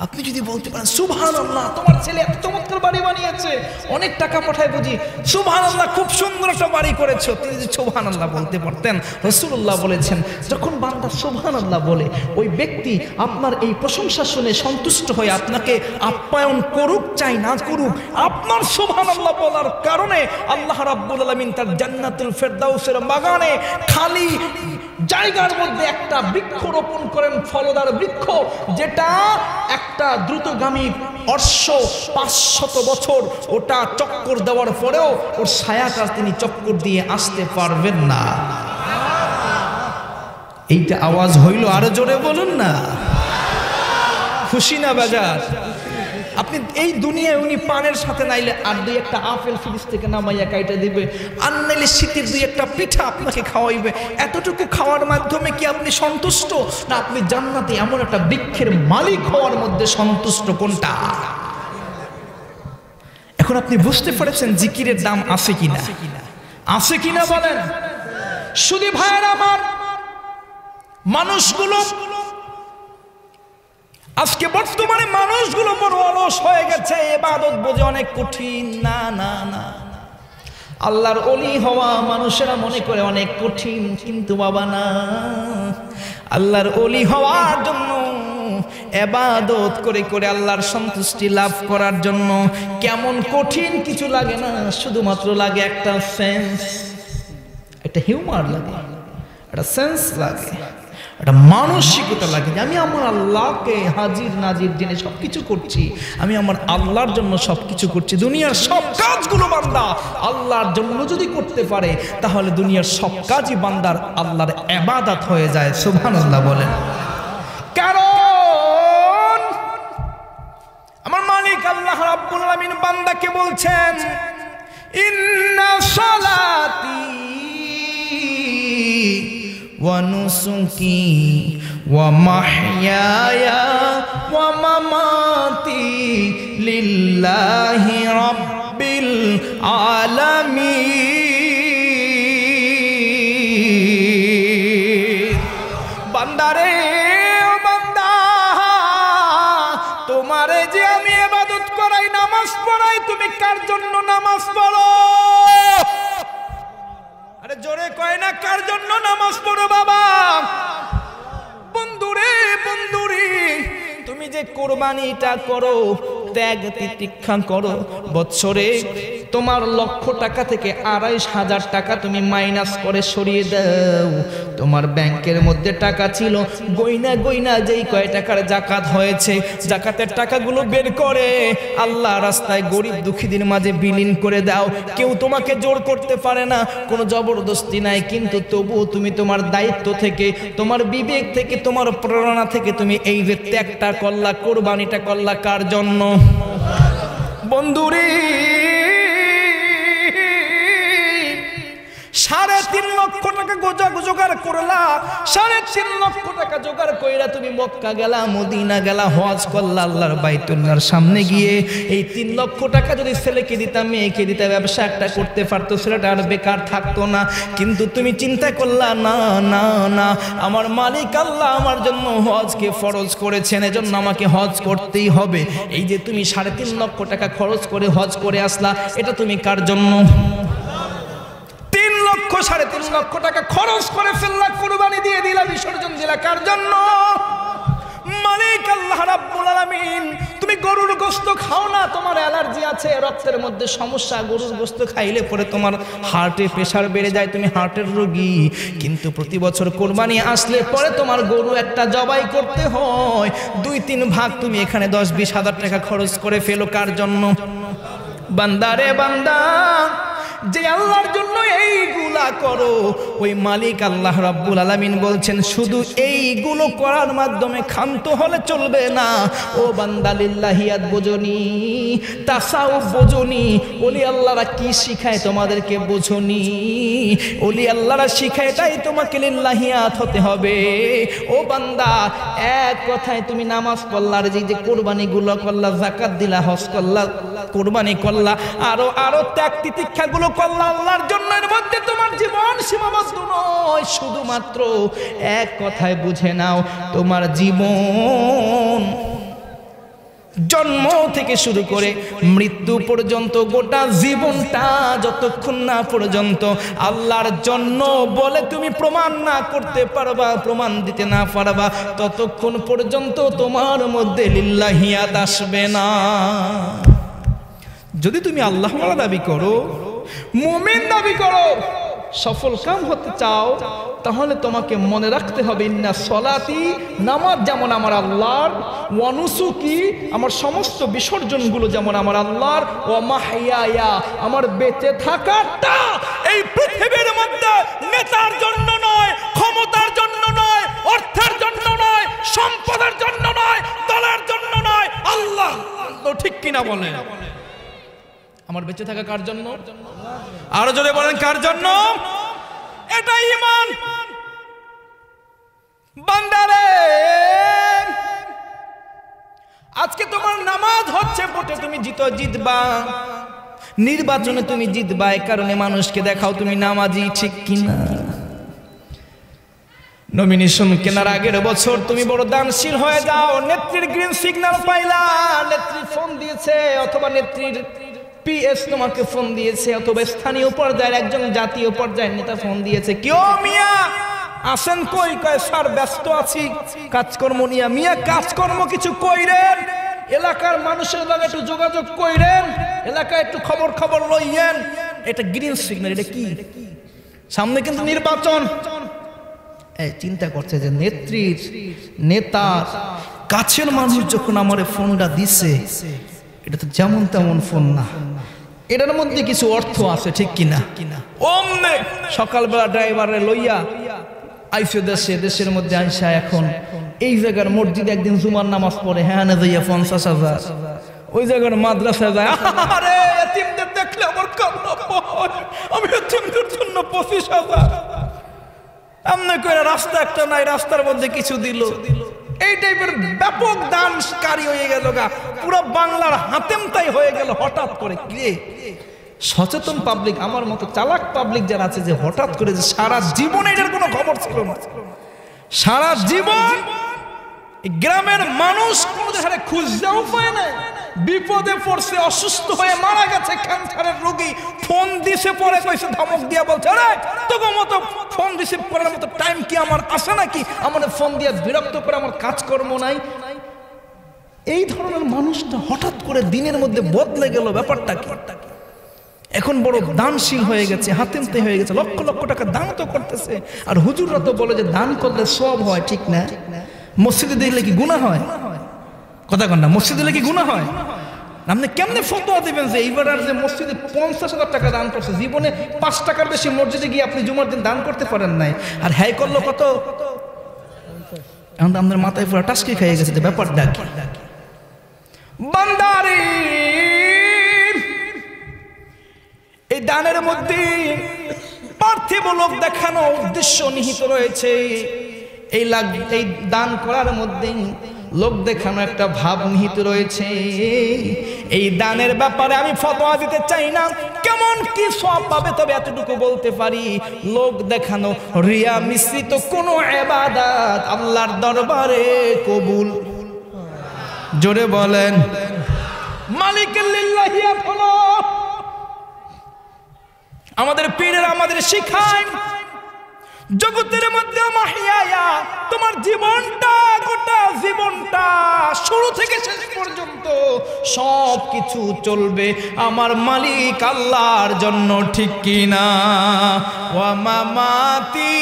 আপনি যদি বলতে পারেন সুবহানাল্লাহ, তোমার ছেলে এত চমৎকার বাড়ি বানিয়েছে, অনেক টাকা পাঠায় বুঝি, সুবহানাল্লাহ খুব সুন্দর একটা বাড়ি করেছো, তিনি যদি সুবহানাল্লাহ বলতে পারতেন, রাসূলুল্লাহ বলেছেন যখন বান্দা সুবহানাল্লাহ বলে ওই ব্যক্তি আপনার এই প্রশংসা শুনে সন্তুষ্ট হয়ে আপনাকে আপ্যায়ন করুক চাই না করুক, আপনার সুবহানাল্লাহ বলার কারণে আল্লাহ রাব্বুল আলামিন তার জান্নাতুল ফেরদাউসের বাগানে খালি জায়গার মধ্যে একটা বৃক্ষ রোপণ করেন, ফলদার বৃক্ষ, যেটা একটা দ্রুতগামী অশ্ব 500 বছর ওটা চক্কর দেওয়ার পরেও ওর ছায়াটা তিনি চক্কর দিয়ে আসতে পারবেন না। এইটা আওয়াজ হইল, আরো জোরে বলুন না। খুশি না বাজার? আপনি এই দুনিয়ায় উনি পানের সাথে নাইলে আর দুই একটা আপেল ফ্রিজ থেকে নামাইয়া কাইটা দিবে, আর নাইলে শীতের দুই একটা পিঠা আপনাকে খাওয়াইবে, এতটুকু খাওয়ার মাধ্যমে কি আপনি সন্তুষ্ট, না আপনি জান্নাতে এমন একটা বৃক্ষের মালিক হওয়ার মধ্যে সন্তুষ্ট? কোনটা? এখন আপনি বুঝতে পেরেছেন জিকিরের দাম আছে কিনা, আছে কিনা বলেন। শুধু ভাইয়ের আমার, মানুষগুলো আজকে বর্তমানে মানুষগুলো বড় অলস হয়ে গেছে, ইবাদত বোঝে অনেক কঠিন। না না না, আল্লাহর ওলি হওয়া মানুষেরা মনে করে অনেক কঠিন, কিন্তু বাবা না, আল্লাহর ওলি হওয়ার জন্য, ইবাদত করে করে আল্লাহর সন্তুষ্টি লাভ করার জন্য কেমন কঠিন কিছু লাগে না, শুধুমাত্র লাগে একটা সেন্স, একটা হিউমার লাগে, একটা সেন্স লাগে, একটা মানসিকতা লাগে যে আমি আমার আল্লাহকে হাজির নাজির জেনে সবকিছু করছি, আমি আমার আল্লাহর জন্য সবকিছু করছি। দুনিয়ার সব কাজগুলো বান্দা আল্লাহর জন্য যদি করতে পারে তাহলে দুনিয়ার সব কাজই বান্দার আল্লাহর ইবাদত হয়ে যায়। সুবহানাল্লাহ বলেন। কারণ আমার মালিক আল্লাহ রাব্বুল আলামিন বান্দাকে বলছেন, ইন্না সালাতি ওয়া নুসুকি ওয়া মাহইয়ায়া ওয়া মামাতি লিল্লাহি রাব্বিল আলামিন। বান্দারে, ও বান্দা, তোমারে যে আমি ইবাদত করাই, নামাজ পড়াই, তুমি কার জন্য নামাজ পড়ো? আরে জোরে কয় না, কার জন্য নামাজ পড়ো বাবা? বন্ধুরে, বন্ধুরে, তুমি যে কোরবানিটা করো, ত্যাগ তিতিক্ষা করো, বৎসরে তোমার 1,00,000 টাকা থেকে 2,500 টাকা তুমি মাইনাস করে সরিয়ে দাও। তোমার ব্যাংকের মধ্যে টাকা ছিল, গইনা গইনা যেই কয় টাকার জাকাত হয়েছে, জাকাতের টাকাগুলো বের করে আল্লাহ রাস্তায় গরিব দুঃখীদের মাঝে বিলীন করে দাও। কেউ তোমাকে জোর করতে পারে না, কোনো জবরদস্তি নাই, কিন্তু তবুও তুমি তোমার দায়িত্ব থেকে, তোমার বিবেক থেকে, তোমার প্রেরণা থেকে তুমি এই যে ত্যাগটা করলা, কোরবানিটা করলা, কার জন্য? বন্ধুরে, 3.5 লক্ষ টাকা জোগাড় করলা, 3.5 লক্ষ টাকা জোগাড় কইরা তুমি মক্কা গেলা, মদিনা গেলা, হজ করলা, আল্লাহর বাইতুল্লাহর সামনে গিয়ে এই 3 লক্ষ টাকা যদি ছেলেকে দিতাম, মেয়েকে দিতাম, ব্যবসা একটা করতে পারতো, ছেলেটা আর বেকার থাকতো না। কিন্তু তুমি চিন্তা করলা, না না না, আমার মালিক আল্লাহ আমার জন্য হজকে ফরজ করেছেন, এজন্য আমাকে হজ করতেই হবে। এই যে তুমি 3.5 লক্ষ টাকা খরচ করে হজ করে আসলা, এটা তুমি কার জন্য? 3.5 লক্ষ টাকা খরচ করে ফেললা, কুরবানি দিয়ে দিলা, বিসর্জন দিলা, কার জন্য? মালিক আল্লাহ রাব্বুল আলামিন। তুমি গরুর গোশত খাও না, তোমার অ্যালার্জি আছে, রক্তের মধ্যে সমস্যা, গরুর গোশত খাইলে পরে তোমার হার্টে প্রেশার বেড়ে যায়, তুমি হার্টের রোগী। কিন্তু প্রতি বছর কোরবানি আসলে পরে তোমার গরু একটা জবাই করতে হয়, 2-3 ভাগ তুমি এখানে 10-20 হাজার টাকা খরচ করে ফেলো, কার জন্য? বান্দারে বান্দা, যে আল্লাহর জন্য এইগুলা করো, ওই মালিক আল্লাহ রাব্বুল আলামিন বলছেন শুধু এইগুলো করার মাধ্যমে ক্ষান্ত হলে চলবে না। ও বান্দা, লিল্লাহিয়াত বোঝনি, তাসাউফ বোঝনি, ওলি আল্লাহরা কি শিখায় তোমাদেরকে বোঝনি? ওলি আল্লাহরা শিখায়, তাই তোমাকে লিল্লাহিয়াত হতে হবে। ও বান্দা, এক কথায় তুমি নামাজ পড়লা, আর যে কোরবানিগুলো করলা, যাকাত দিলা, হজ করলা, কোরবানি করলা, আরো ত্যাগ তিতিক্ষাগুলো করলা আল্লাহর জন্য, এর মধ্যে তোমার জীবন সীমাবদ্ধ নয়। শুধুমাত্র এক কথায় বুঝে নাও, তোমার জীবন জন্ম থেকে শুরু করে মৃত্যু পর্যন্ত গোটা জীবনটা যতক্ষণ না পর্যন্ত আল্লাহর জন্য বলে তুমি প্রমাণ না করতে পারবা, প্রমাণ দিতে না পারবা, ততক্ষণ পর্যন্ত তোমার মধ্যে লিল্লাহিয়াত আসবে না। যদি তুমি আল্লাহ ওয়ালা দাবি করো, মুমিন দাবি করো, সফল কাম হতে চাও, তাহলে তোমাকে মনে রাখতে হবে ইন্না সলাতি, নামাজ যেমন আমার আল্লাহর, ওয়া নুসুকি, আমার সমস্ত বিসর্জনগুলো যেমন আমার আল্লাহর, ওয়া মাহইয়ায়া, আমার বেঁচে থাকাটা এই পৃথিবীর মধ্যে নেতার জন্য নয়, ক্ষমতার জন্য নয়, অর্থের জন্য নয়, সম্পদের জন্য নয়, দলের জন্য নয়, আল্লাহ। তো ঠিক কিনা বলেন? আমার বেঁচে থাকা কার জন্য? আরো জোরে বলেন কার জন্য? এটাই ঈমান। বান্দারে, আজকে তোমার নামাজ হচ্ছে ভোটে তুমি জিতবা, নির্বাচনে তুমি জিতবা, এই কারণে মানুষকে দেখাও তুমি নামাজি, ঠিক কিনা? নমিনেশন কেনার আগের বছর তুমি বড় দানশীল হয়ে যাও, নেত্রীর গ্রিন সিগন্যাল পাইলা, নেত্রী ফোন দিয়েছে, অথবা নেত্রীর পিএস তোমাকে ফোন দিয়েছে, অথবা স্থানীয় পর্যায়ের একজন জাতীয় পর্যায়ের নেতা ফোন দিয়েছে, কেউ মিয়া আসেন কই? কয় স্যার ব্যস্ত আছি কাজকর্ম নিয়ে। মিয়া কাজকর্ম কিছু কইরেন, এলাকার মানুষের লগে একটু যোগাযোগ কইরেন, এলাকায় একটু খবর লইয়েন। এটা গ্রিন সিগন্যাল। এটা কি? সামনে কিন্তু নির্বাচন। এই চিন্তা করছে যে নেত্রীর, নেতার কাছের মানুষ যখন আমার ফোনটা দিছে, এটা তো যেমন তেমন ফোন না, এটার মধ্যে কিছু অর্থ আছে, ঠিক কিনা? অমনে সকালবেলা ড্রাইভারে লইয়া আইসে দেশের মধ্যে আইসা এখন এই জায়গার মসজিদে একদিন জুমার নামাজ পড়ে, হ্যাঁ না যাইয়া 50,000, ওই জায়গার মাদ্রাসায় যায়, আরে এতিমদের দেখলে আমার কান্না পায়, আমি এতিমদের জন্য 25,000। এমনি করে রাস্তা একটা নাই, রাস্তার মধ্যে কিছু দিল। এই টাইপের ব্যাপক দানকারী হয়ে গেল গা, পুরো বাংলার হাতেম তাই হয়ে গেল হঠাৎ করে। কে সচেতন পাবলিক, আমার মতো চালাক পাবলিক যারা আছে, যে হঠাৎ করে যে সারা জীবনে এটার কোনো খবর ছিল না, সারা জীবন গ্রামের মানুষ কোনো হারে খুঁজতেও পায় না, বিপদে পড়ছে, অসুস্থ হয়ে মারা গেছে, ক্যান্সারের রোগী, ফোন দিছে, পরে কইছে, ধমক দিয়া বলছে, আরে তোকে মতো ফোন রিসিভ করার মতো টাইম কি আমার আসে নাকি? আমার ফোন দিয়ে বিরক্ত করে, আমার কাজকর্ম নাই। এই ধরনের মানুষটা হঠাৎ করে দিনের মধ্যে বদলে গেল, ব্যাপারটা কি? এখন বড় দানশীল হয়ে গেছে, হাতেমতে হয়ে গেছে, লক্ষ লক্ষ টাকা দান তো করতেছে। আর হুজুররা তো বলে যে দান করলে সব হয়, ঠিক না? মসজিদে দিলে কি গুনাহ হয়? কথা কন না, মসজিদে দিলে কি গুনাহ হয়? আপনি কেমনে ফতোয়া দিবেন যে এইবার আর যে মসজিদে 50,000 টাকা দান করছে, জীবনে 5 টাকার বেশি মসজিদে গিয়ে আপনি জুমার দিন দান করতে পারেন নাই, আর হ্যাঁ করলো কত? এখন আমাদের মাথায় পুরো টাস্কি খেয়ে গেছে যে ব্যাপারটা কি? বান্দারে, এই দানের মধ্যে পার্থিব লোক দেখানো উদ্দেশ্য নিহিত রয়েছে। এই দান করার মধ্যে লোক দেখানো একটা ভাব নিহিত রয়েছে। এই দানের ব্যাপারে আমি ফতোয়া দিতে চাই না কেমন কি সওয়াব পাবে, তবে এতটুকু বলতে পারি, লোক দেখানো রিয়া মিশ্রিত কোনো ইবাদত আল্লাহর দরবারে কবুল। জোরে বলেন মালিকুল লিল্লাহিয়াত হলো। আমাদের পীরের আমাদের শিখায় জগতের মধ্যে মাহিয়ায়া, তোমার জীবনটা, গোটা জীবনটা শুরু থেকে শেষ পর্যন্ত সব কিছু চলবে আমার মালিক আল্লাহর জন্য, ঠিক কিনা? ওয়া মামাতি,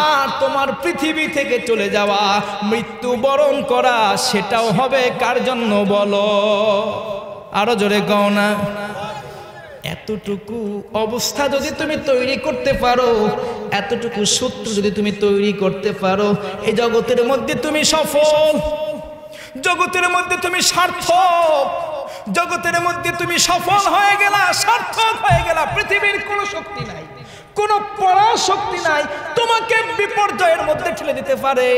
আর তোমার পৃথিবী থেকে চলে যাওয়া, মৃত্যুবরণ করা, সেটাও হবে কার জন্য বলো? আরো জোরে কও না। এতটুকু অবস্থা যদি তুমি তৈরি করতে পারো, এতটুকু সূত্র যদি তুমি তৈরি করতে পারো, এই জগতের মধ্যে তুমি সফল, জগতের মধ্যে তুমি সার্থক, জগতের মধ্যে তুমি সফল হয়ে গেলা, সার্থক হয়ে গেলা। পৃথিবীর কোনো শক্তি নাই, কোনো পরাশক্তি নাই তোমাকে বিপর্যয়ের মধ্যে ঠেলে দিতে পারে,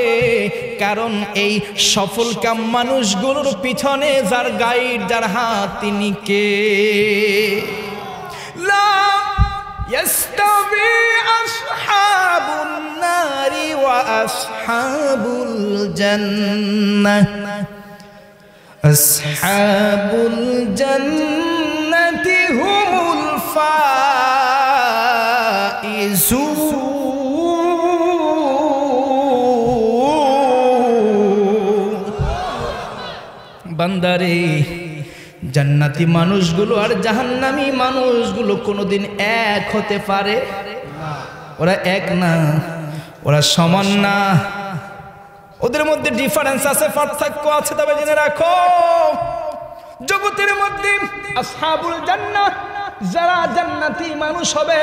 কারণ এই সফলকাম মানুষগুলোর পিছনে যার গাইড, যার হাত, তিনি কে? লা ইয়াস্তাবি আসহাবুন নারি ওয়া আসহাবুল জান্নাহ। আসহাবুল জান্নাতি হুমুল ফাইজুন। বান্দারে, জান্নাতি মানুষগুলো আর জাহান্নামী মানুষগুলো কোনোদিন এক হতে পারে? ওরা এক না, ওরা সমান না, ওদের মধ্যে ডিফারেন্স আছে, পার্থক্য আছে। তবে জেনে রাখো, জগতের মধ্যে আসহাবুল জান্নাহ, যারা জান্নাতি মানুষ হবে,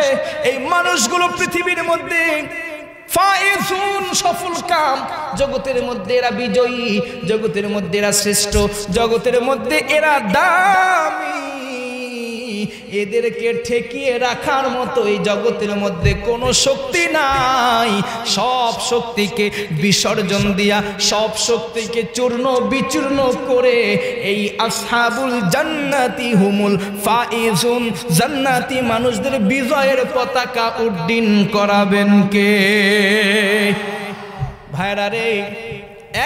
এই মানুষগুলো পৃথিবীর মধ্যে ফাইজুন, সফল কাম। জগতের মধ্যে এরা বিজয়ী, জগতের মধ্যে এরা শ্রেষ্ঠ, জগতের মধ্যে এরা দামি। এদেরকে ঠেকিয়ে রাখার মতো এই জগতের মধ্যে কোনো শক্তি নাই। সব শক্তিকে বিসর্জন দিয়া, সব শক্তিকে চূর্ণ বিচূর্ণ করে এই আসহাবুল জান্নাতি হুমুল ফাইজুন, জান্নাতি মানুষদের বিজয়ের পতাকা উড্ডীন করাবেন কে? ভাইরা রে,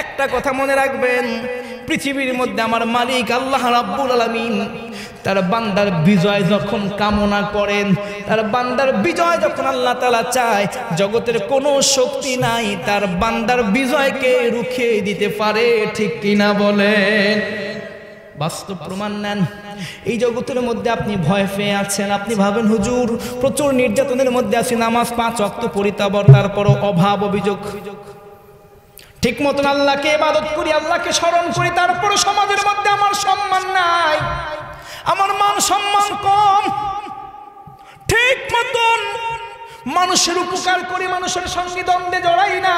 একটা কথা মনে রাখবেন, পৃথিবীর মধ্যে আমার মালিক আল্লাহ রাব্বুল আলামিন তার বান্দার বিজয় যখন কামনা করেন, তার বান্দার বিজয় যখন আল্লাহ তাআলা চায়, জগতের কোনো শক্তি নাই তার বান্দার বিজয়কে রুখিয়ে দিতে পারে। ঠিক কিনা বলেন? বাস্তব প্রমাণ নেন। এই জগতের মধ্যে আপনি ভয় পেয়ে আছেন, আপনি ভাবেন হুজুর প্রচুর নির্যাতনের মধ্যে আছি, নামাজ 5 ওয়াক্ত পড়ি, তারপরও অভাব অভিযোগ, ঠিক মতন আল্লাহকে ইবাদত করি, আল্লাহকে স্মরণ করি, তারপরও সমাজের মধ্যে আমার সম্মান নাই, আমার মান সম্মান কম, ঠিক মতন মানুষের উপকার করি, মানুষের সঙ্গে দ্বন্দ্বে জড়াই না,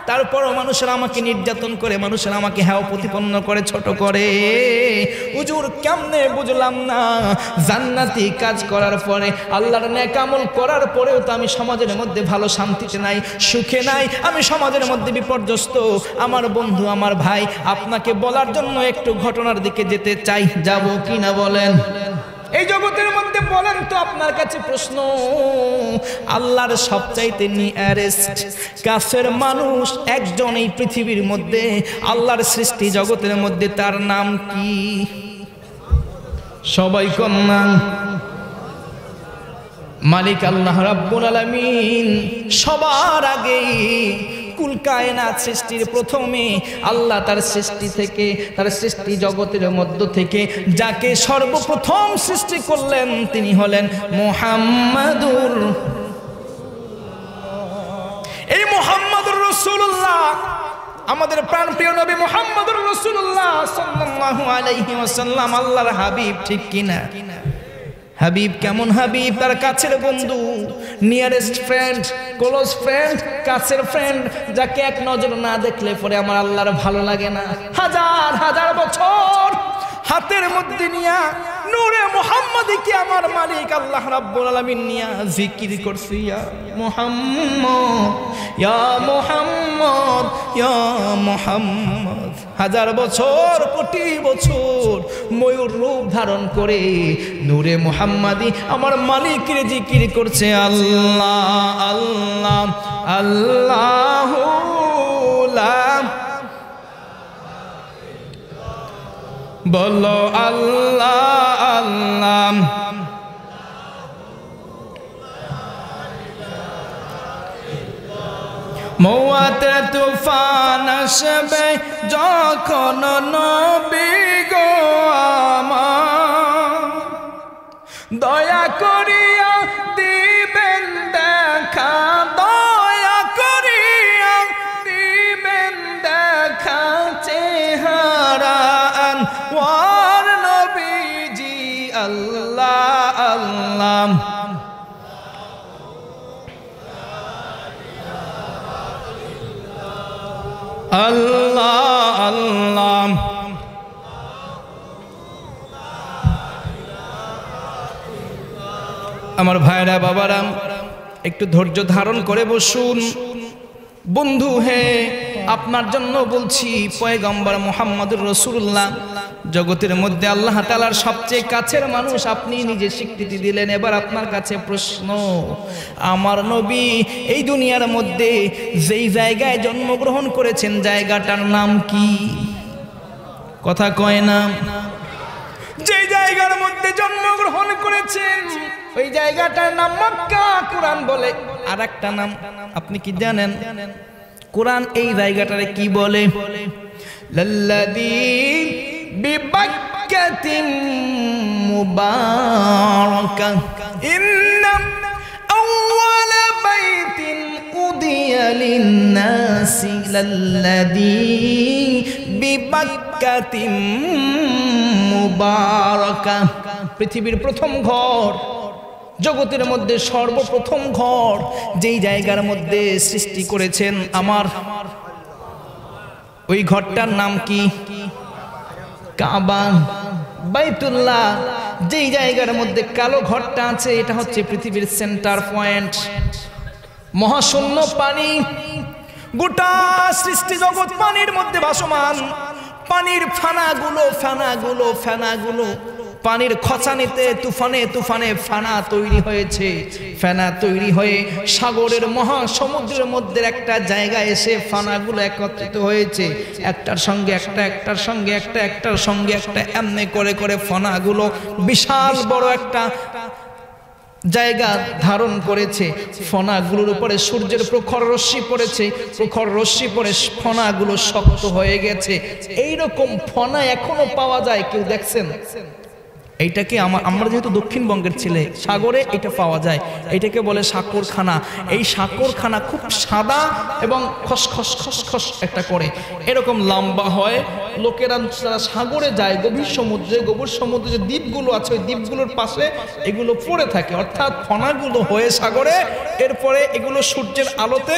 তারপরও মানুষেরা আমাকে নির্যাতন করে, মানুষেরা আমাকে হেয় প্রতিপন্ন করে, ছোট করে। হুজুর কেমনে বুঝলাম না, জান্নাতি কাজ করার পরে, আল্লাহর নেক আমল করার পরেও তো আমি সমাজের মধ্যে ভালো শান্তিতে নাই, সুখে নাই, আমি সমাজের মধ্যে বিপর্যস্ত। আমার বন্ধু, আমার ভাই, আপনাকে বলার জন্য একটু ঘটনার দিকে যেতে চাই, যাব কি না বলেন? এই জগতের মধ্যে বলেন তো, আপনার কাছে প্রশ্ন, আল্লাহর সবচাইতে নিয়ারেস্ট কাছের মানুষ একজন এই পৃথিবীর মধ্যে, আল্লাহর সৃষ্টি জগতের মধ্যে, তার নাম কি? সবাই কন্যা মালিক আল্লাহ রাব্বুল আলামিন সবার আগে কুল কায়নাত সৃষ্টির প্রথমে আল্লাহ তার সৃষ্টি থেকে, তার সৃষ্টি জগতের মধ্য থেকে যাকে সর্বপ্রথম সৃষ্টি করলেন তিনি হলেন মুহাম্মাদুর। এই মুহাম্মাদুর রাসূলুল্লাহ, আমাদের প্রাণপ্রিয় নবী মুহাম্মাদুর রাসূলুল্লাহ সাল্লাল্লাহু আলাইহি ওয়াসাল্লাম আল্লাহর হাবিব। ঠিক কিনা? হাবিব কেমন হাবিব? তার কাছের বন্ধু, নিয়ারেস্ট ফ্রেন্ড, ক্লোজ ফ্রেন্ড, কাছের ফ্রেন্ড, যাকে এক নজর না দেখলে পরে আমার আল্লাহর ভালো লাগে না। হাজার হাজার বছর হাতের মধ্যে নিয়া নূরে মুহাম্মাদীকে আমার মালিক আল্লাহ রাব্বুল আলামিন নিয়া জিকির করছি, ইয়া মুহাম্মদ, ইয়া মুহাম্মদ, ইয়া মুহাম্মদ। হাজার বছর, কোটি বছর ময়ূর রূপ ধারণ করে নূরে মুহাম্মাদী আমার মালিকের জিকির করছে, আল্লাহ আল্লাহ আল্লাহু লা, বলো আল্লাহ আল্লাহ। মওয়াতে তুফান আসবে যখন নবী গো আমার, দয়া করিয়া দিবেন দেখা, দয়া করিয়া দিবেন দেখা চেহারা আনওয়ার নবীজি, আল্লাহ আল্লাহ। আল্লাহ আল্লাহ। আমার ভাইরা বাবারা, একটু ধৈর্য ধারণ করে বসুন। বন্ধু হে, আপনার জন্য বলছি, পয়গম্বর মুহাম্মদুর রাসূলুল্লাহ জগতের মধ্যে আল্লাহ তাআলার সবচেয়ে কাছের মানুষ, আপনি নিজে স্বীকৃতি দিলেন। এবার আপনার কাছে প্রশ্ন, আমার নবী এই দুনিয়ার মধ্যে যেই জায়গায় জন্মগ্রহণ করেছেন জায়গাটার নাম কি? কথা কয় না। যে জায়গার মধ্যে জন্মগ্রহণ করেছেন ওই জায়গাটার নাম মক্কা। কোরআন বলে আর একটা নাম, আপনি কি জানেন? কোরআন এই জায়গাটারে কি বলে? লাল্লাযী বিবাক্কাতিন মুবারাকা ইন্না আউওয়ালা বাইতিন উদিয়া লিন-নাসি লাল্লাযী বিবাক্কাতিন মুবারাকা। পৃথিবীর প্রথম ঘর, জগতের মধ্যে সর্বপ্রথম ঘর যেই জায়গার মধ্যে সৃষ্টি করেছেন আমার, ওই ঘরটার নাম কি? কাবা, বাইতুল্লাহ। যেই জায়গার মধ্যে কালো ঘরটা আছে এটা হচ্ছে পৃথিবীর সেন্টার পয়েন্ট। মহাশূন্য পানি, গোটা সৃষ্টি জগৎ পানির মধ্যে ভাসমান। পানির ফেনাগুলো পানির খচানিতে তুফানে তুফানে ফেনা তৈরি হয়েছে। ফেনা তৈরি হয়ে সাগরের মহাসমুদ্রের মধ্যে একটা জায়গায় এসে ফেনাগুলো একত্রিত হয়েছে। একটার সঙ্গে একটা, একটার সঙ্গে একটা, একটার সঙ্গে একটা, এমনি করে করে ফেনাগুলো বিশাল বড় একটা জায়গা ধারণ করেছে। ফনাগুলোর উপরে সূর্যের প্রখর রশ্মি পড়েছে, প্রখর রশ্মি পড়ে ফনাগুলো শক্ত হয়ে গেছে। এইরকম ফনা এখনো পাওয়া যায়, কেউ দেখছেন? এইটাকে আমরা যেহেতু দক্ষিণবঙ্গের ছেলে, সাগরে এটা পাওয়া যায়। এটাকে বলে সাগরখানা। এই সাগরখানা খুব সাদা এবং খসখস খসখস একটা করে এরকম লম্বা হয়। লোকেরা যারা সাগরে যায়, গভীর সমুদ্রে যে দ্বীপগুলো আছে ওই দ্বীপগুলোর পাশে এগুলো পড়ে থাকে, অর্থাৎ ফনাগুলো হয়ে সাগরে, এরপরে এগুলো সূর্যের আলোতে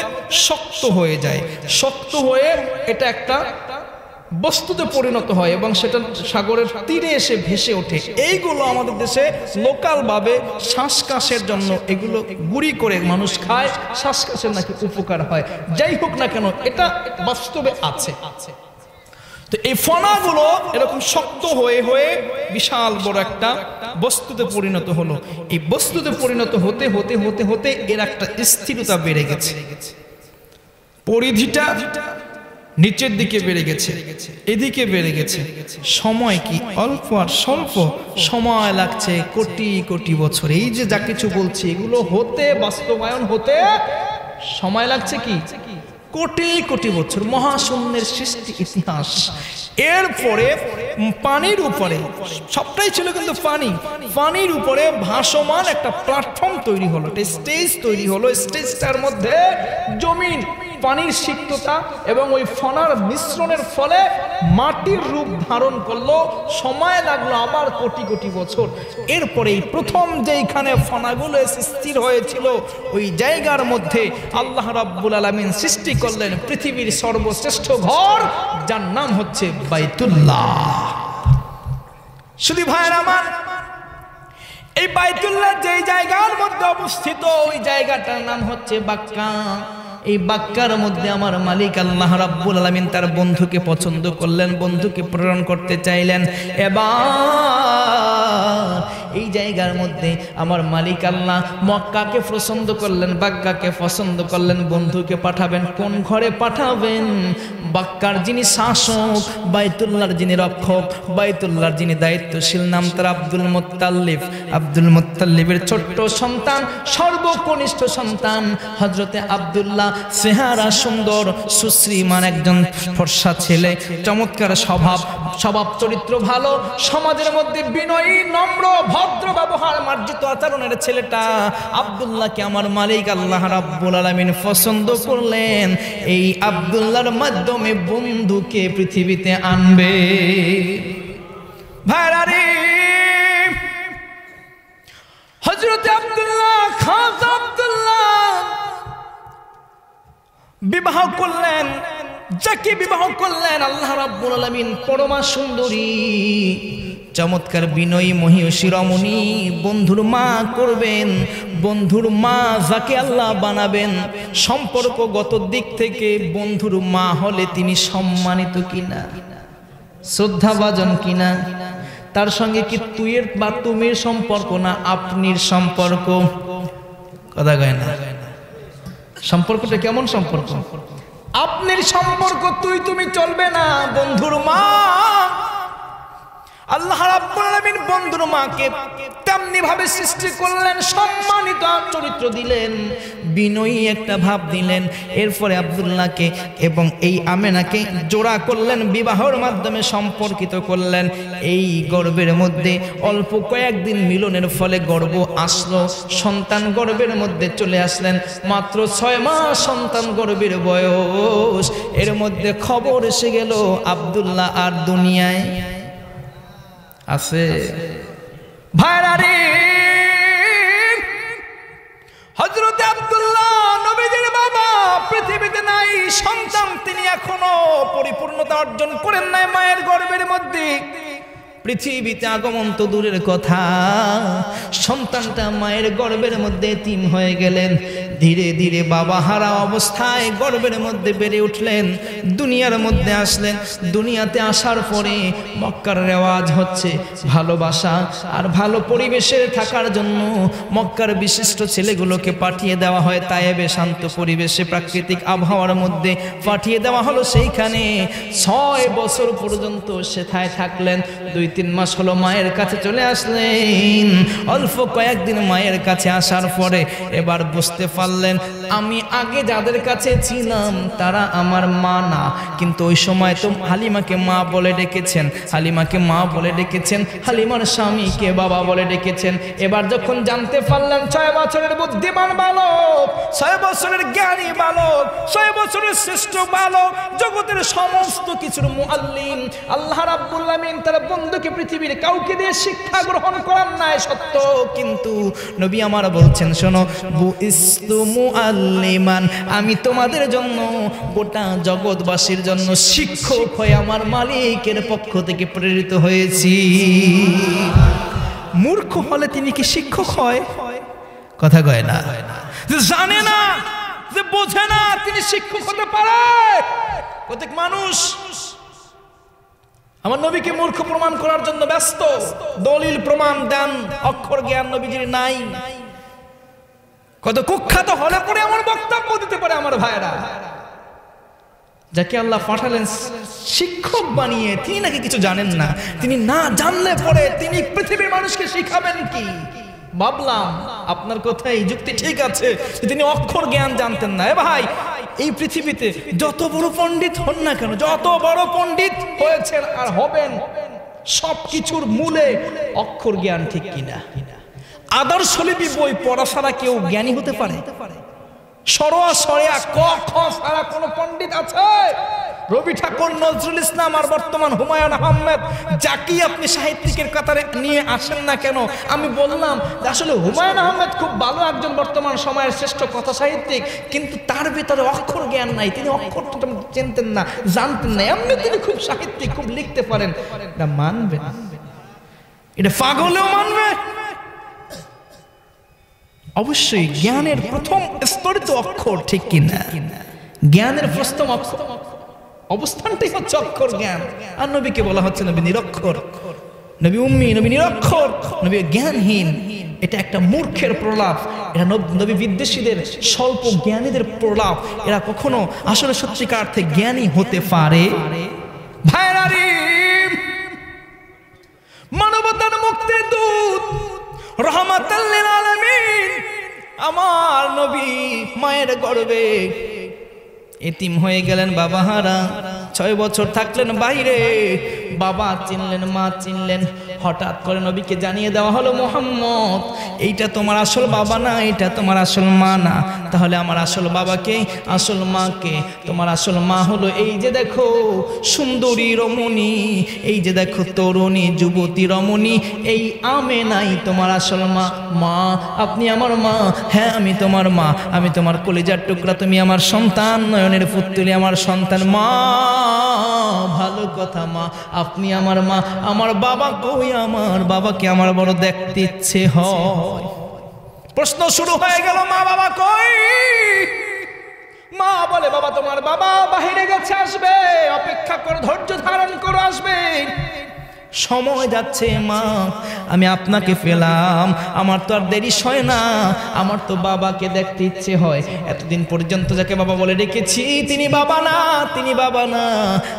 শক্ত হয়ে যায়। শক্ত হয়ে এটা একটা বস্তুতে পরিণত হয় এবং সেটা সাগরের তীরে এসে ভেসে ওঠে। এইগুলো আমাদের দেশে লোকাল ভাবে শ্বাসকাশের জন্য এগুলো গুঁড়ি করে মানুষ খায়, শ্বাসকাশের নাকি উপকার হয়। যাই হোক না কেন, এটা বাস্তবে আছে। তো এই ফনাগুলো এরকম শক্ত হয়ে হয়ে বিশাল বড় একটা বস্তুতে পরিণত হলো। এই বস্তুতে পরিণত হতে হতে হতে হতে এর একটা স্থিরতা বেড়ে গেছে, পরিধিটা নিচের দিকে বেড়ে গেছে, এদিকে বেড়ে গেছে। সময় কি অল্প আর স্বল্প, সময় লাগছে কোটি কোটি বছর। এই যে যা কিছু বলছি এগুলো হতে, বাস্তবায়ন হতে সময় লাগছে কি কোটি কোটি বছর। মহাশূন্যের সৃষ্টি ইতিহাস। এরপরে পানির উপরে, সবটাই ছিল কিন্তু পানির উপরে ভাসমান একটা প্ল্যাটফর্ম তৈরি হলো, একটা স্টেজ তৈরি হলো। স্টেজটার মধ্যে জমিন, পানির সিক্ততা এবং ওই ফনার মিশ্রণের ফলে মাটির রূপ ধারণ করলো। সময় লাগলো আবার কোটি কোটি বছর। এরপরে প্রথম যেইখানে ফনাগুলো এসে স্থির হয়েছিল ওই জায়গার মধ্যে আল্লাহ রাব্বুল আলামিন সৃষ্টি করলেন পৃথিবীর সর্বশ্রেষ্ঠ ঘর, যার নাম হচ্ছে বাইতুল্লাহ। শুধু ভাইয়ের আমার, এই বাইতুল্লাহ যেই জায়গার মধ্যে অবস্থিত ওই জায়গাটার নাম হচ্ছে বাক্কা। এই বাক্কার মধ্যে আমার মালিক আল্লাহ রাব্বুল আলামিন তার বন্ধুকে পছন্দ করলেন, বন্ধুকে প্রেরণ করতে চাইলেন। এবার এই জায়গার মধ্যে আমার মালিক আল্লাহ মক্কাকে পছন্দ করলেন, বাক্কাকে পছন্দ করলেন। বন্ধুকে পাঠাবেন, কোন ঘরে পাঠাবেন? বাক্কার যিনি শাসক, বাইতুল্লাহর যিনি রক্ষক, বাইতুল্লাহর যিনি দায়িত্বশীল, নাম তার আব্দুল মুত্তালিব। আব্দুল মুত্তালিবের ছোট্ট সন্তান, সর্বকনিষ্ঠ সন্তান হযরতে আব্দুল্লাহ, চেহারা সুন্দর, সুশ্রীমান একজন ফর্সা ছেলে, চমৎকার স্বভাব চরিত্র ভালো, সমাজের মধ্যে বিনয়ী, নম্র, ভদ্র ব্যবহার, মার্জিত আচরণের ছেলেটা আব্দুল্লাহকে আমার মালিক আল্লাহ রাব্বুল আলামিন পছন্দ করলেন। এই আব্দুল্লাহর মাধ্যমে বন্ধুকে পৃথিবীতে আনবে। ভাইরারে, হযরত আব্দুল্লাহ, খাজা আব্দুল্লাহ বিবাহ করলেন। যাকে বিবাহ করলেন আল্লাহ রাব্বুল আলামিন পরমা সুন্দরী, চমৎকার বিনয়ী, মহিষী রমণী বন্ধুর মা করবেন। বন্ধুর মা যাকে আল্লাহ বানাবেন, সম্পর্কগত দিক থেকে বন্ধুর মা হলে তিনি সম্মানিত কিনা, শ্রদ্ধাভাজন কিনা, তার সঙ্গে কি তুইয়ের বা তুমির সম্পর্ক না আপনির সম্পর্ক? কথা কয় না? সম্পর্কটা কেমন সম্পর্ক? আপনির সম্পর্ক, তুই তুমি চলবে না। বন্ধুর মা আল্লাহ রাব্বুল আলামিন বন্ধুর মাকে তেমনি ভাবে সৃষ্টি করলেন, সম্মানিত চরিত্র দিলেন, বিনয়ী একটা ভাব দিলেন। এরপরে আব্দুল্লাহকে এবং এই আমেনাকে জোড়া করলেন, বিবাহের মাধ্যমে সম্পর্কিত করলেন। এই গর্ভের মধ্যে অল্প কয়েকদিন মিলনের ফলে গর্ভ আসলো, সন্তান গর্ভের মধ্যে চলে আসলেন। মাত্র 6 মাস সন্তান গর্ভের বয়স। এর মধ্যে খবর এসে গেল আব্দুল্লাহ আর দুনিয়ায় আছে। ভাইরা রে, হযরত আব্দুল্লাহ নবীজির বাবা পৃথিবীতে নাই, সন্তান তিনি এখনো পরিপূর্ণতা অর্জন করেন নাই মায়ের গর্ভের মধ্যে। পৃথিবীতে আগমন তো দূরের কথা, সন্তানটা মায়ের গর্ভের মধ্যে এতিম হয়ে গেলেন। ধীরে ধীরে বাবা হারা অবস্থায় গর্ভের মধ্যে বেড়ে উঠলেন, দুনিয়ার মধ্যে আসলেন। দুনিয়াতে আসার পরে মক্কার রেওয়াজ হচ্ছে ভালোবাসা আর ভালো পরিবেশে থাকার জন্য মক্কার বিশিষ্ট ছেলেগুলোকে পাঠিয়ে দেওয়া হয় তায়েবে, শান্ত পরিবেশে প্রাকৃতিক আবহাওয়ার মধ্যে পাঠিয়ে দেওয়া হলো। সেইখানে 6 বছর পর্যন্ত সেথায় থাকলেন। 2-3 মাস হলো মায়ের কাছে চলে আসলেন। অল্প কয়েকদিন মায়ের কাছে আসার পরে এবার বুঝতে পারলেন, আমি আগে যাদের কাছে ছিলাম তারা আমার মা না, কিন্তু ওই সময় তো হালিমাকে মা বলে ডেকেছেন, হালিমাকে মা বলে ডেকেছেন, হালিমার স্বামীকে বাবা বলে ডেকেছেন। এবার যখন জানতে পারলেন 6 বছরের বুদ্ধিমান বালক, 6 বছরের জ্ঞানী বালক, 6 বছরের শ্রেষ্ঠ বালক, জগতের সমস্ত কিছুর মুআল্লিম, আল্লাহ রাব্বুল আলামিন তার বন্ধুকে পৃথিবীর কাউকে দিয়ে শিক্ষা গ্রহণ করার নাই সত্য, কিন্তু নবী আমার বলছেন, শোনো, বুইস্তু মুআল্লিমান, আমি তোমাদের জন্য গোটা জগৎবাসীর জন্য শিক্ষক হয়ে আমার মালিকের পক্ষ থেকে প্রেরিত হয়েছি। মূর্খ হলে তিনি কি শিক্ষক হয়? কথা কয় না, জানে না, যে বোঝে না তিনি শিক্ষক হতে পারে। প্রত্যেক মানুষ আমার নবীকে মূর্খ প্রমাণ করার জন্য ব্যস্ত, দলিল প্রমাণ দেন, অক্ষর জ্ঞান নবীজির নাই। কত কুখ্যাত হলে পরে আমার বক্তব্য দিতে পারে আমার ভাইরা, যাকে আল্লাহ পাঠালেন শিক্ষক বানিয়ে, তিনি নাকি কিছু জানেন না। তিনি না জানলে পরে তিনি পৃথিবীর মানুষকে শিখাবেন কি? ভাবলাম আপনার কথাই যুক্তি ঠিক আছে, তিনি অক্ষর জ্ঞান জানতেন না। ভাই, এই পৃথিবীতে যত বড় পণ্ডিত হন না কেন, যত বড় পণ্ডিত হয়েছেন আর হবেন, সবকিছুর মূলে অক্ষর জ্ঞান ঠিক কিনা। আদর্শ লিপি বই পড়া ছাড়া কেউ জ্ঞানী হতে পারে? সরোয়া সরেয়া ক খ ছাড়া কোন পণ্ডিত আছে? রবি ঠাকুর, নজরুল ইসলাম আর বর্তমান হুমায়ুন আহমেদ, যাকে আপনি সাহিত্যিকের কাতারে নিয়ে আসেন না কেন, আমি বললাম আসলে হুমায়ুন আহমেদ খুব ভালো একজন বর্তমান সময়ের শ্রেষ্ঠ কথা সাহিত্যিক, কিন্তু তার ভিতরে অক্ষর জ্ঞান নাই। তিনি অক্ষরটা চিনতেন না, জানতেন না। এমনি তিনি খুব সাহিত্যিক, খুব লিখতে পারেন। এটা মানবে? এটা পাগলেও মানবে? অবশ্যই জ্ঞানের প্রথম স্তরে তো অক্ষর, ঠিক কিনা? জ্ঞানের প্রথম অবস্থানটাই হচ্ছে অক্ষর জ্ঞান। আর নবীকে বলা হচ্ছে নবী নিরক্ষর, নবী উম্মি, নবী নিরক্ষর, নবী জ্ঞানহীন। এটা একটা মূর্খের প্রলাপ, এটা নবী বিদ্বেষীদের, স্বল্প জ্ঞানীদের প্রলাপ। এরা কখনো আসলে সত্যিকার অর্থে জ্ঞানী হতে পারে? ভাইরা রে, মানবতার মুক্তির দূত, রহমাতাল লিল আলামিন আমার নবী মায়ের গর্ভে এতিম হয়ে গেলেন, বাবা হারা। 6 বছর থাকলেন বাইরে, বাবা চিনলেন, মা চিনলেন। হঠাৎ করে নবীকে জানিয়ে দেওয়া হলো, মুহাম্মদ, এইটা তোমার আসল বাবা না, এটা তোমার আসল মা না। তাহলে আমার আসল বাবাকে, আসল মাকে? তোমার আসল মা হলো এই যে দেখো সুন্দরী রমণী, এই যে দেখো তরুণী যুবতী রমণী, এই আমেনাই তোমার আসল মা। মা, আপনি আমার মা? হ্যাঁ, আমি তোমার মা, আমি তোমার কলিজার টুকরা, তুমি আমার সন্তান, নয়নের পুত্রী, আমার সন্তান। মা, ভালো কথা মা, আপনি আমার মা। আমার বাবা কই? আমার বাবাকে আমার বড় দেখতে ইচ্ছে হয়। প্রশ্ন শুরু হয়ে গেল, মা বাবা কই? মা বলে, বাবা তোমার বাবা বাহিরে গেছে, আসবে, অপেক্ষা করো, ধৈর্য ধারণ করো, আসবে। সময় যাচ্ছে মা, আমি আপনাকে পেলাম, আমার তো আর দেরি হয় না, আমার তো বাবাকে দেখতে ইচ্ছে হয়। এতদিন পর্যন্ত যাকে বাবা বলে রেখেছি তিনি বাবা না, তিনি বাবা না,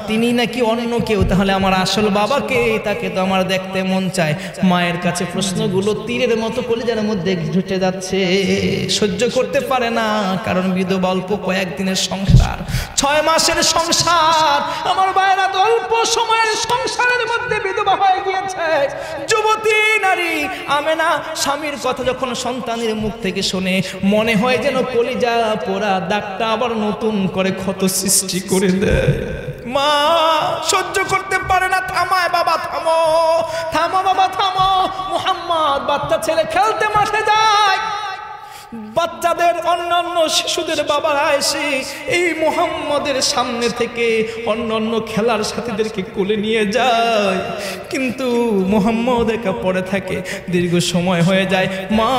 তিনি নাকি অন্য কেউ। তাহলে আমার আসল বাবাকে, তাকে তো আমার দেখতে মন চায়। মায়ের কাছে প্রশ্নগুলো তীরের মতো কলিজার মধ্যে ঢুকে যাচ্ছে, সহ্য করতে পারে না। কারণ বিধবা অল্প কয়েকদিনের সংসার, 6 মাসের সংসার। আমার ভাইরা তো অল্প সময়ের সংসারের মধ্যে বিধবা হয়ে গিয়েছে। যুবতী নারী আমেনা স্বামীর কথা যখন সন্তানের মুখ থেকে শুনে, মনে হয় যেন কলিজা পোড়া দাগটা আবার নতুন করে ক্ষত সৃষ্টি করে দেয়। মা সহ্য করতে পারে না, থামায়, বাবা থামো, থামো বাবা থামো। মুহাম্মদ বাচ্চা ছেলে খেলতে মাঠে যায়, বাচ্চাদের অন্যান্য শিশুদের বাবারা এসে এই মুহাম্মদের সামনে থেকে অন্যান্য খেলার সাথীদেরকে কোলে নিয়ে যায়, কিন্তু মুহাম্মদ একা পড়ে থাকে। দীর্ঘ সময় হয়ে যায়, মা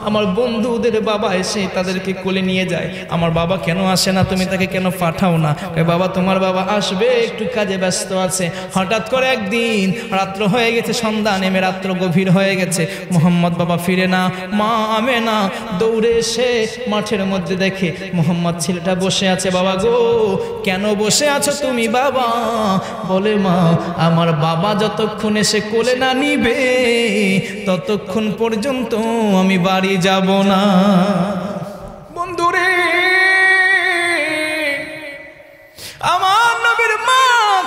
আমার বন্ধুদের বাবা এসে তাদেরকে কোলে নিয়ে যায়। আমার বাবা কেন আসে না, তুমি তাকে কেন পাঠাও না? বাবা তোমার বাবা আসবে, একটু কাজে ব্যস্ত আছে। হঠাৎ করে একদিন রাত্র হয়ে গেছে, সন্ধ্যা নেমে রাত্র গভীর হয়ে গেছে, মুহাম্মদ বাবা ফিরে না। মা আমেনা দৌড়ে এসে মাঠের মধ্যে দেখে মুহাম্মদ ছেলেটা বসে আছে। বাবা গো, কেন বসে আছো তুমি বাবা? বলে মা, আমার বাবা যতক্ষণ এসে কোলে না নিবে ততক্ষণ পর্যন্ত আমি বাড়ি যাব না। বন্ধুরে, আমার নবীর মা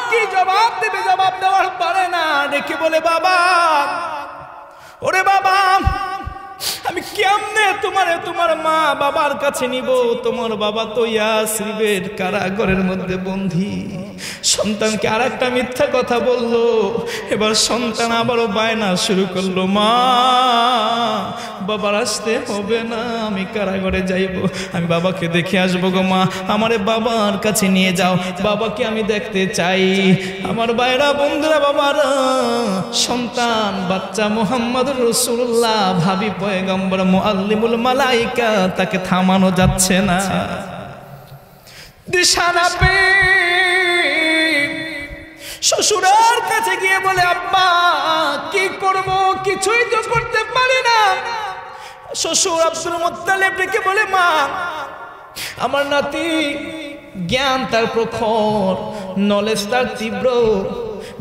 কি জবাব দেবে? জবাব দেওয়ার পারে না, ডেকে বলে বাবা, ওরে বাবা, আমি কেমনে তোমার মা বাবার কাছে নিব? তোমার বাবা তো ইয়াসরিবের কারাগারের মধ্যে বন্দী। সন্তানকে আর একটা মিথ্যা কথা বললো, এবার সন্তান আবারও বায়না শুরু করলো, মা বাবার আসতে হবে না, আমি কারাগারে যাইব, আমি বাবাকে দেখে আসবো গো মা, আমারে বাবার কাছে নিয়ে যাও, বাবাকে আমি দেখতে চাই। আমার ভাইরা বন্ধুরা, বাবারা, সন্তান বাচ্চা মুহাম্মদুর রাসূলুল্লাহ, ভাবি পয়গম্বর মুআল্লিমুল মালাইকা, তাকে থামানো যাচ্ছে না। দিশানা পেয়ে শ্বশুরের কাছে গিয়ে বলে, আব্বা কি করব, কিছুই তো করতে পারি না। শ্বশুর আব্দুল মুত্তালিব ডেকে বলে, মা আমার নাতি জ্ঞান তার প্রখর, নলেজ তার তীব্র,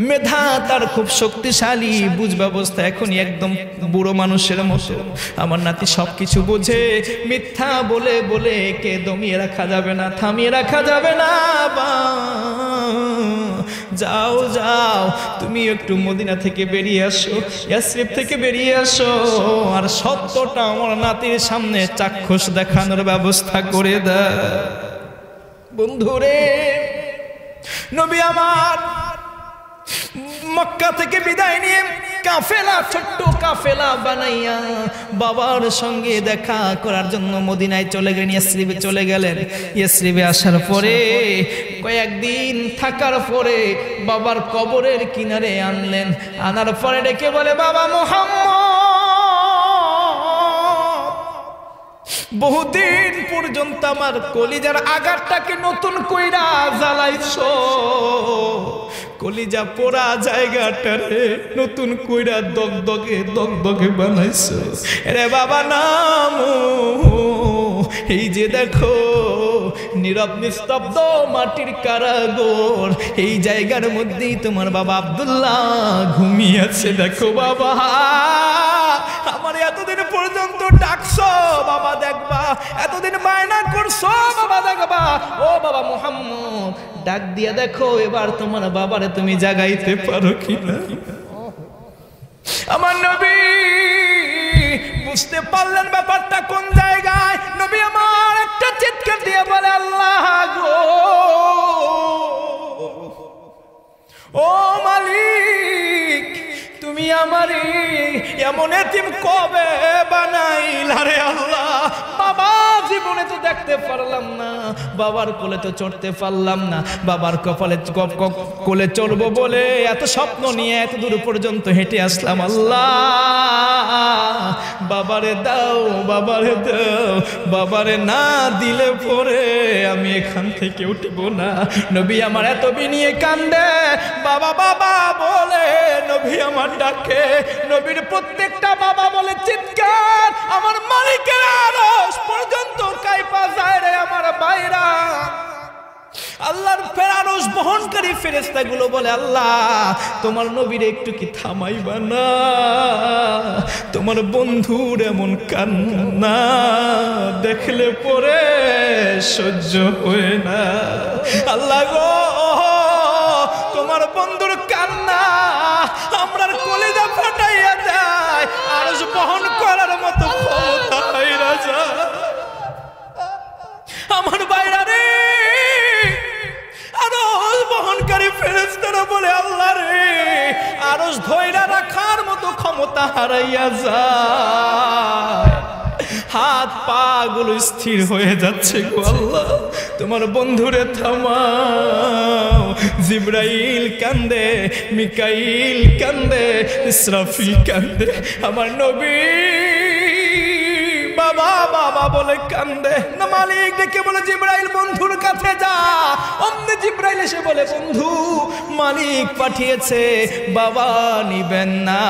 মেধা তার খুব শক্তিশালী, বুঝ ব্যবস্থা এখনই একদম বুড়ো মানুষের মতো। আমার নাতি সবকিছু বোঝে, মিথ্যা বলে বলে একে দমিয়ে রাখা যাবে না, থামিয়ে রাখা যাবে না। যাও যাও, তুমি একটু মদিনা থেকে বেরিয়ে আসো, ইয়াসরিব থেকে বেরিয়ে আসো, আর সত্যটা আমার নাতির সামনে চাক্ষুষ দেখানোর ব্যবস্থা করে দাও। বন্ধুরে, নবী আমার মক্কা থেকে বিদায় নিয়ে কাফেলা, ছোট্ট কাফেলা বানাইয়া বাবার সঙ্গে দেখা করার জন্য মদিনায় চলে গেলেন, ইয়াসরিবে চলে গেলেন। ইয়াসরিবে আসার পরে কয়েকদিন থাকার পরে বাবার কবরের কিনারে আনলেন। আনার পরে ডেকে বলে, বাবা মুহাম্মদ, বহুদিন পর্যন্ত আমার কলিজার আগারটাকে নতুন কইরা জ্বালাইছো, কলিজা পোড়া জায়গাটারে নতুন কইরা দগদগে দগদগে বানাইছো। রে বাবা নামো, এই যে দেখো নীরব নিস্তব্ধ মাটির কারাগার, এই জায়গার মধ্যেই তোমার বাবা আব্দুল্লাহ ঘুমিয়ে আছে। দেখো বাবা, আমার এতদিন পর্যন্ত ডাকছো বাবা দেখবা, এতদিন বায়না করছো বাবা দেখবা, ও বাবা মুহাম্মদ ডাক দিয়া দেখো এবার তোমার বাবারে তুমি জাগাইতে পারো কিনা। আমার নবী বুঝতে পারলেন ব্যাপারটা কোন জায়গায়। নবী আমার একটা চিৎকার দিয়ে বলে, আল্লাহ গো, ও মালিক, তুমি আমারে এমন এতিম কবে বানাইলা রে আল্লাহ? বাবা জীবনে তো দেখতে পারলাম না, বাবার কোলে তো চড়তে পারলাম না, বাবার কপালে কোলে চড়বো বলে এত স্বপ্ন নিয়ে এত দূর পর্যন্ত হেঁটে আসলাম। আল্লাহ বাবারে দাও, বাবারে দাও, বাবারে না দিলে পরে আমি এখান থেকে উঠবো না। নবী আমার এত বিনিয়ে কান্দে, বাবা বাবা বলে নবী আমার ডাকে, নবীর প্রত্যেকটা বাবা বলে চিৎকার, আমার মালিকের আরশ পর্যন্ত কাইপা যায় রে আমার বাইরা। আল্লাহর ফেরারস বহনকারী ফেরেশতাগুলো বলে আল্লাহ তোমার নবীর একটু কি থামাইবা না, তোমার বন্ধুর এমন কান্না দেখলে পরে সহ্য হয় না। আল্লাহ গো তোমার বন্ধুর কান্না আমরার কলিজা ফাটাইয়া দেয়, আরশ বহন করার মতো ক্ষমতা হইরা যায়। আমার বাইরা রে আরশ বহনকারী ফেরেশতারা বলে আল্লাহ রে আরশ ধইরা রাখার মতো ক্ষমতা হারাইয়া যায়, হাত পা গুলো স্থির হয়ে যাচ্ছে গো আল্লাহ তোমার বন্ধুরে থামাও। জিবরাইল কান্দে, মিকাইল কান্দে, ইসরাফিল কান্দে, আমার নবী বাবা বাবা বলে কান্দে না। মালিক ডেকে বলে জিবরাইল বন্ধুর কাছে যা। অমনি জিবরাইল এসে বলে বন্ধু মালিক পাঠিয়েছে, বাবা নিবেন না,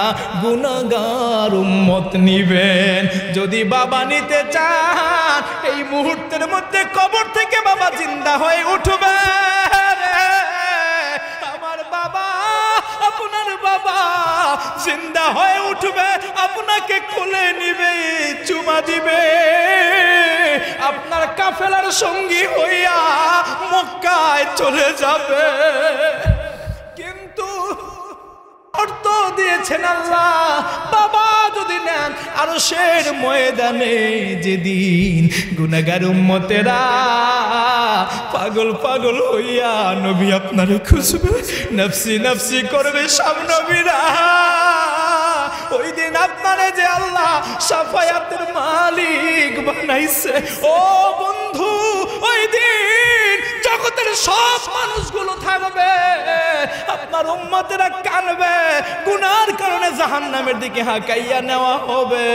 গুনাহগার উম্মত নিবেন। যদি বাবা নিতে চান এই মুহূর্তের মধ্যে কবর থেকে বাবা জিন্দা হয়ে উঠবে। আমার বাবা আপনার বাবা জিন্দা হয়ে উঠবে, আপনাকে কোলে নিবে, চুমা দিবে, আপনার কাফেলার সঙ্গী হইয়া মক্কায় চলে যাবে। কিন্তু অর্থ দিয়েছেন আল্লাহ, বাবা যদি নেন আরশের ময়দানে যেদিন গুনাহগার উম্মতেরা পাগল পাগল হইয়া নবী আপনারে খুঁজবে, নফসি নফসি করবে সব নবীরা। ওই দিন আপনারে যে আল্লাহ শাফায়াতের মালিক বানাইছে ও বন্ধু, ওই দিন জগতের সব মানুষগুলো থাকবে, আপনার উম্মতেরা কানবে, গুনার কারণে জাহান্নামের দিকে হাঁকাইয়া নেওয়া হবে।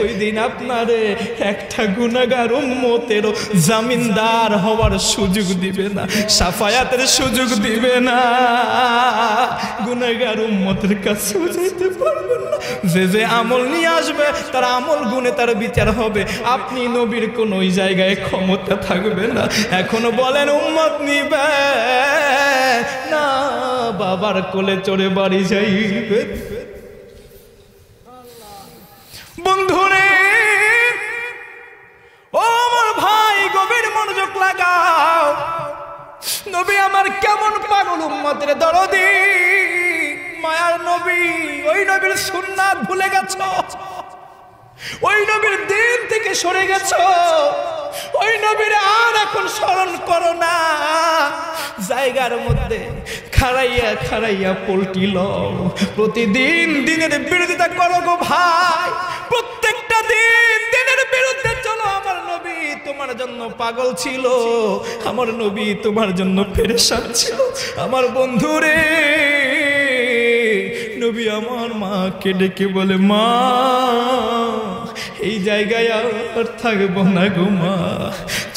ওই দিন আপনারে একটা গুনাহগার উম্মতেরও জামিনদার হওয়ার সুযোগ দিবে না, শাফায়াতের সুযোগ দিবে না, গুনাহগার উম্মতের কাছে যাইতে পারবেন না। যে যে আমল নিয়ে আসবে তার আমল গুণে তার বিচার হবে, আপনি নবীর কোন ওই জায়গায় ক্ষমতা থাকবে না। এখনো বলেন উম্মত নিবে না, বাবার কোলে চড়ে বাড়ি যাইবে। বন্ধুরে ও আমার ভাই গভীর মনোযোগ লাগাও, নবী আমার কেমন পাগল উম্মতের দরদি, মায়ার নবী। ওই নবীর সুন্নাত ভুলে গেছো, ওই নবীর দিন থেকে সরে গেছো, ওই নবীর আর এখন স্মরণ করো না। জায়গার মধ্যে খাড়াইয়া খাড়াইয়া পল্টি লও, প্রতিদিন দিনের বিরোধিতা করো গো ভাই, প্রত্যেকটা দিন দিনের বিরুদ্ধে চলো। আমার নবী তোমার জন্য পাগল ছিল, আমার নবী তোমার জন্য পেরেশান ছিল। আমার বন্ধুরে নবী আমার মাকে ডেকে বলে মা এই জায়গায় আর থাকবো না গো মা,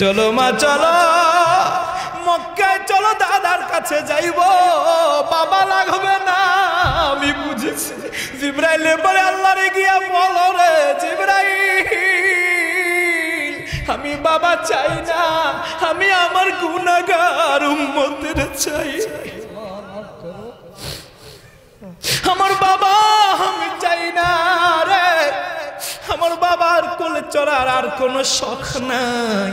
চলো মা চলো মক্কায় চলো, দাদার কাছে যাইব, বাবা লাগবে না। আমি বুঝেছি। জিবরাইল বলে আল্লাহরে গিয়া বলো রে জিবরাইল আমি বাবা চাই না, আমি আমার গুনাহগার উম্মতের চাই, আমার বাবা আমি চাই না রে, আমার বাবার কোলে চড়ার আর কোনো শখ নাই,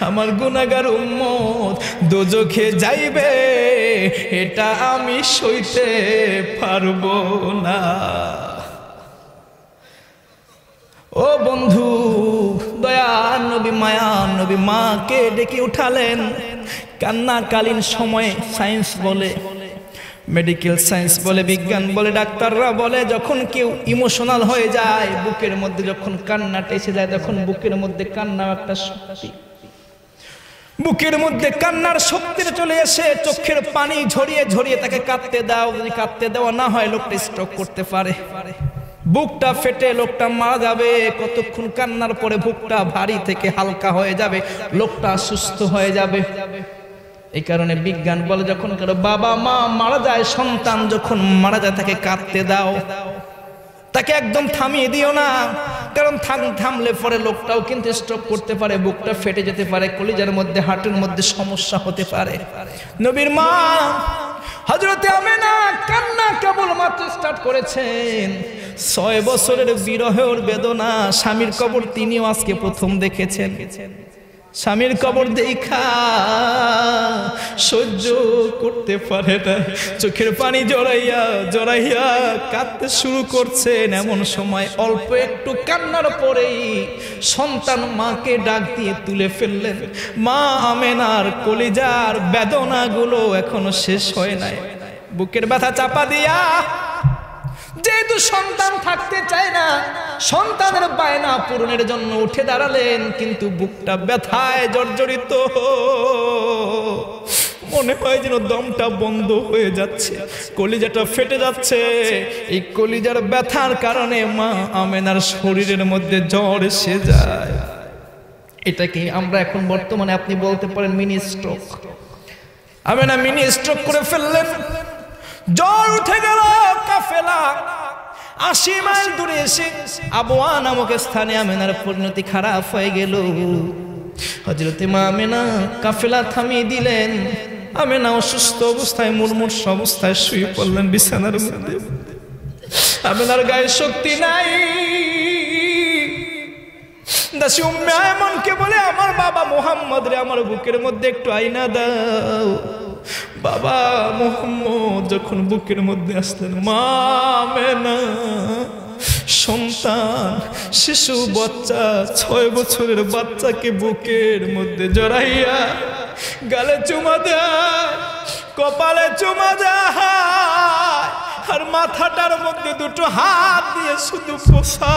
আমার গুনাহগার উম্মত দোজখে যাইবে এটা আমি সইতে পারবো না। ও বন্ধু দয়ার নবী মায়ার নবী মাকে ডেকে উঠালেন। কান্নাকালীন সময়ে সায়েন্স বলে মেডিকেল সায়েন্স বলে, বিজ্ঞান বলে, ডাক্তাররা বলে যখন কেউ ইমোশনাল হয়ে যায়, বুকের মধ্যে যখন কান্নাটা এসে যায়, তখন বুকের মধ্যে কান্না একটা শক্তি, বুকের মধ্যে কান্নার শক্তি চলে এসে চোখের পানি ঝরিয়ে ঝরিয়ে তাকে কাঁদতে দাও। যদি কাঁদতে দেওয়া না হয় লোকটা স্ট্রোক করতে পারে, বুকটা ফেটে লোকটা মারা যাবে। কতক্ষণ কান্নার পরে বুকটা ভারী থেকে হালকা হয়ে যাবে, লোকটা সুস্থ হয়ে যাবে। এই কারণে বিজ্ঞান বলে যখন কারো বাবা মা মারা যায়, সন্তান যখন মারা যায় তাকে কাঁদতে দাও, তাকে একদম থামিয়ে দিও না। কারণ থামলে পরে লোকটাও কিন্তু স্ট্রোক করতে পারে, বুকটা ফেটে যেতে পারে, কলিজার মধ্যে হার্টের মধ্যে সমস্যা হতে পারে। নবীর মা হযরতে আমেনা কান্না কেবলমাত্র স্টার্ট করেছেন। 6 বছরের বিরহের বেদনা, স্বামীর কবর তিনিও আজকে প্রথম দেখেছেন। স্বামীর কবর দেখা সহ্য করতে পারে না, চোখের পানি জড়াইয়া জড়াইয়া কাঁদতে শুরু করছেন। এমন সময় অল্প একটু কান্নার পরেই সন্তান মাকে ডাক দিয়ে তুলে ফেললেন। মা আমেনার কলিজার বেদনাগুলো এখনো শেষ হয় নাই, বুকের ব্যথা চাপা দিয়া, যেহেতু সন্তান থাকতে চায় না, সন্তানের বায়না পূরণের জন্য উঠে দাঁড়ালেন, কিন্তু বুকটা ব্যথায় জর্জরিত, মনে হয় যেন দমটা বন্ধ হয়ে যাচ্ছে, কলিজাটা ফেটে যাচ্ছে। এই কলিজার ব্যথার কারণে মা আমেনার শরীরের মধ্যে জ্বর এসে যায়। এটাকে আমরা এখন বর্তমানে আপনি বলতে পারেন mini stroke. Amena mini stroke করে ফেললেন, জ্বর উঠে গেল। কাফেলা 80 মাইল দূরে এসে আবওয়া নামক স্থানে আমেনার পরিণতি খারাপ হয়ে গেল। হযরতে মা আমেনা কাফেলা থামিয়ে দিলেন। আমেনা অসুস্থ অবস্থায়, মুমূর্ষ অবস্থায় শুয়ে পড়লেন বিছানার মধ্যে। আমেনার গায়ে শক্তি নাই। দাসী উম্মে আয়মনকে বলে, আমার বাবা মুহাম্মদ রে আমার বুকের মধ্যে একটু আয়না দাও। বাবা মুহাম্মদ যখন বুকের মধ্যে আসলেন, মা আমেনা সন্তান, শিশু বাচ্চা, 6 বছরের বাচ্চাকে বুকের মধ্যে জড়াইয়া গালে চুমা দেয়, কপালে চুমা দেয়, আর মাথাটার মধ্যে দুটো হাত দিয়ে শুধু পোষা,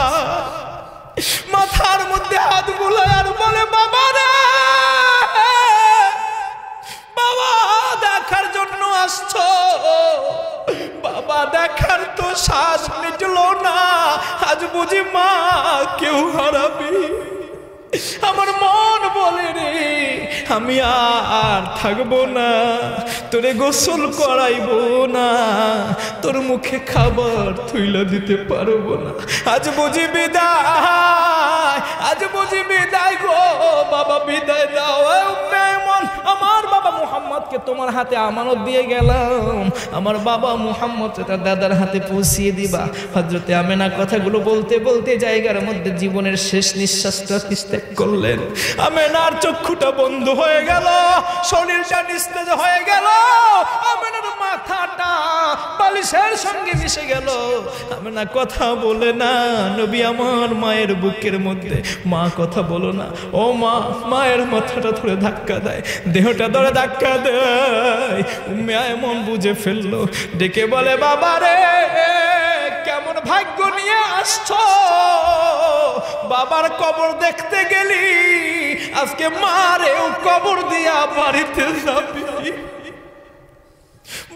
মাথার মধ্যে হাত বুলায় আর বলে, বাবা রে, বাবা দেখার জন্য আসছো, বাবা দেখার তো শ্বাস মিটলো না, আজ বুঝি মা কেউ হারাবি। আমার মন বলে রে, আমি আর থাকবো না, তোরে গোসল করাইবো না, তোর মুখে খাবার থুইলা দিতে পারবো না, আজ বুঝি বিদায়, আজ বুঝি বিদায় গো বাবা, বিদায় দাও। আমার বাবা মুহাম্মদকে তোমার হাতে আমানত দিয়ে গেলাম, আমার বাবা মুহাম্মদ তার দাদার হাতে পৌঁছিয়ে দিবা। হযরতে আমেনা কথাগুলো বলতে বলতে জায়গার মধ্যে জীবনের শেষ নিঃশ্বাসটা ত্যাগ করলেন। আমেনার চক্ষুটা বন্ধ হয়ে গেল, শরীরটা নিস্তেজ হয়ে গেল, আমেনার মাথাটা বালিশের সঙ্গে মিশে গেল। আমেনা কথা বলে না। নবী আমার মায়ের বুকের মধ্যে, মা কথা বলো না, ও মা, মায়ের মাথাটা ধরে ধাক্কা দেয়, দেহটা ধরে ধাক্কা দেয়। উম্মে আয়মন বুঝে ফেললো, ডেকে বলে, বাবা রে, কেমন ভাগ্য নিয়ে আসছো, বাবার কবর দেখতে গেলি, আজকে মারেও কবর দিয়া বাড়িতে যাবি।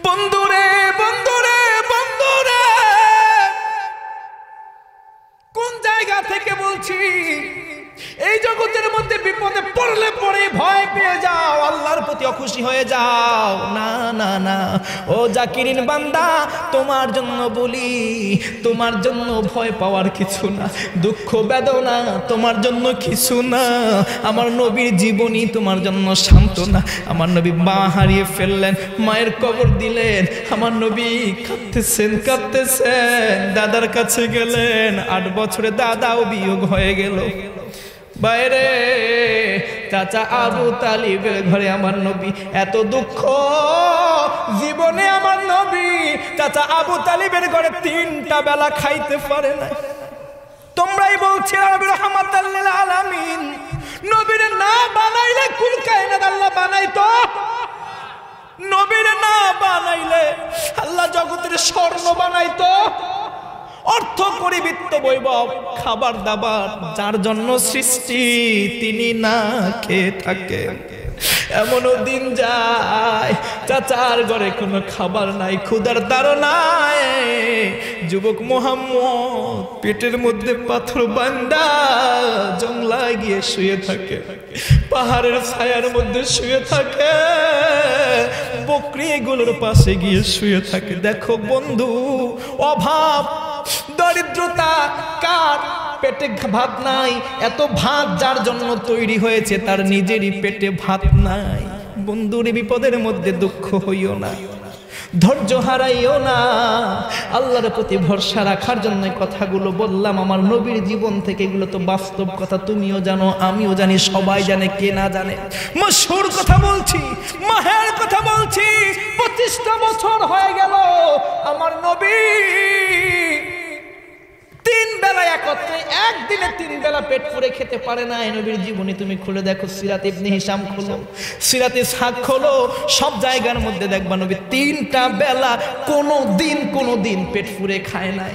বন্ধুরে, বন্ধুরে, বন্ধুরে, কোন জায়গা থেকে বলছি, এই জগতের মধ্যে বিপদে পড়লে পরে ভয় পেয়ে যাও, আল্লাহর প্রতি অখুশি হয়ে যাও। না না না, ও জাকিরিন বান্দা, তোমার জন্য বলি, তোমার জন্য ভয় পাওয়ার কিছু না, দুঃখ বেদনা তোমার জন্য কিছু না। আমার নবীর জীবনী তোমার জন্য সান্ত্বনা। আমার নবী মা হারিয়ে ফেললেন, মায়ের কবর দিলেন, আমার নবী কাঁদতেছেন কাঁদতেছেন, দাদার কাছে গেলেন। 8 বছরে দাদাও বিয়োগ হয়ে গেল। বাইরে চাচা আবু তালিবের ঘরে আমার নবী, এত দুঃখ জীবনে আমার নবী চাচা আবু তালিবের ঘরে 3টা বেলা খাইতে পারে না। তোমরাই বলছো নবী রাহমাতাল লিল আলামিন, নবীর না বানাইলে কুল কায়নাত আল্লাহ বানাইতো। নবীর না বানাইলে আল্লাহ জগতের স্বর্ণ বানাইতো, অর্থ করি বিত্ত বৈভব খাবার দাবার যার জন্য সৃষ্টি তিনি না খেয়ে থাকেন। এমনও দিন যায় চাচার ঘরে কোনো খাবার নাই, ক্ষুধার তাড়নায় যুবক মোহাম্মদ পেটের মধ্যে পাথর বান্দা জংলায় গিয়ে শুয়ে থাকে, পাহাড়ের ছায়ার মধ্যে শুয়ে থাকে, বকরিগুলোর পাশে গিয়ে শুয়ে থাকে। দেখো বন্ধু, অভাব দরিদ্রতা কার পেটে ভাত নাই, এত ভাত যার জন্য তৈরি হয়েছে তার নিজেরই পেটে ভাত নাই। বন্ধুর বিপদের মধ্যে দুঃখ হইও না, ধৈর্য হারাইও না, আল্লাহর প্রতি ভরসা রাখার জন্য কথাগুলো বললাম। আমার নবীর জীবন থেকে এগুলো তো বাস্তব কথা, তুমিও জানো আমিও জানি, সবাই জানে, কে না জানে। মশহুর কথা বলছি, মাহের কথা বলছি। 25টা বছর হয়ে গেল আমার নবী 3 বেলা একত্রে একদিনে 3 বেলা পেট পুরে খেতে পারে না। এই নবীর জীবনী তুমি খুলে দেখো, সিরাত ইবনে হিশাম খোলো, সিরাত ইসহাক খোলো, সব জায়গার মধ্যে দেখবা নবী 3টা বেলা কোনো দিন পেট পুরে খায় নাই।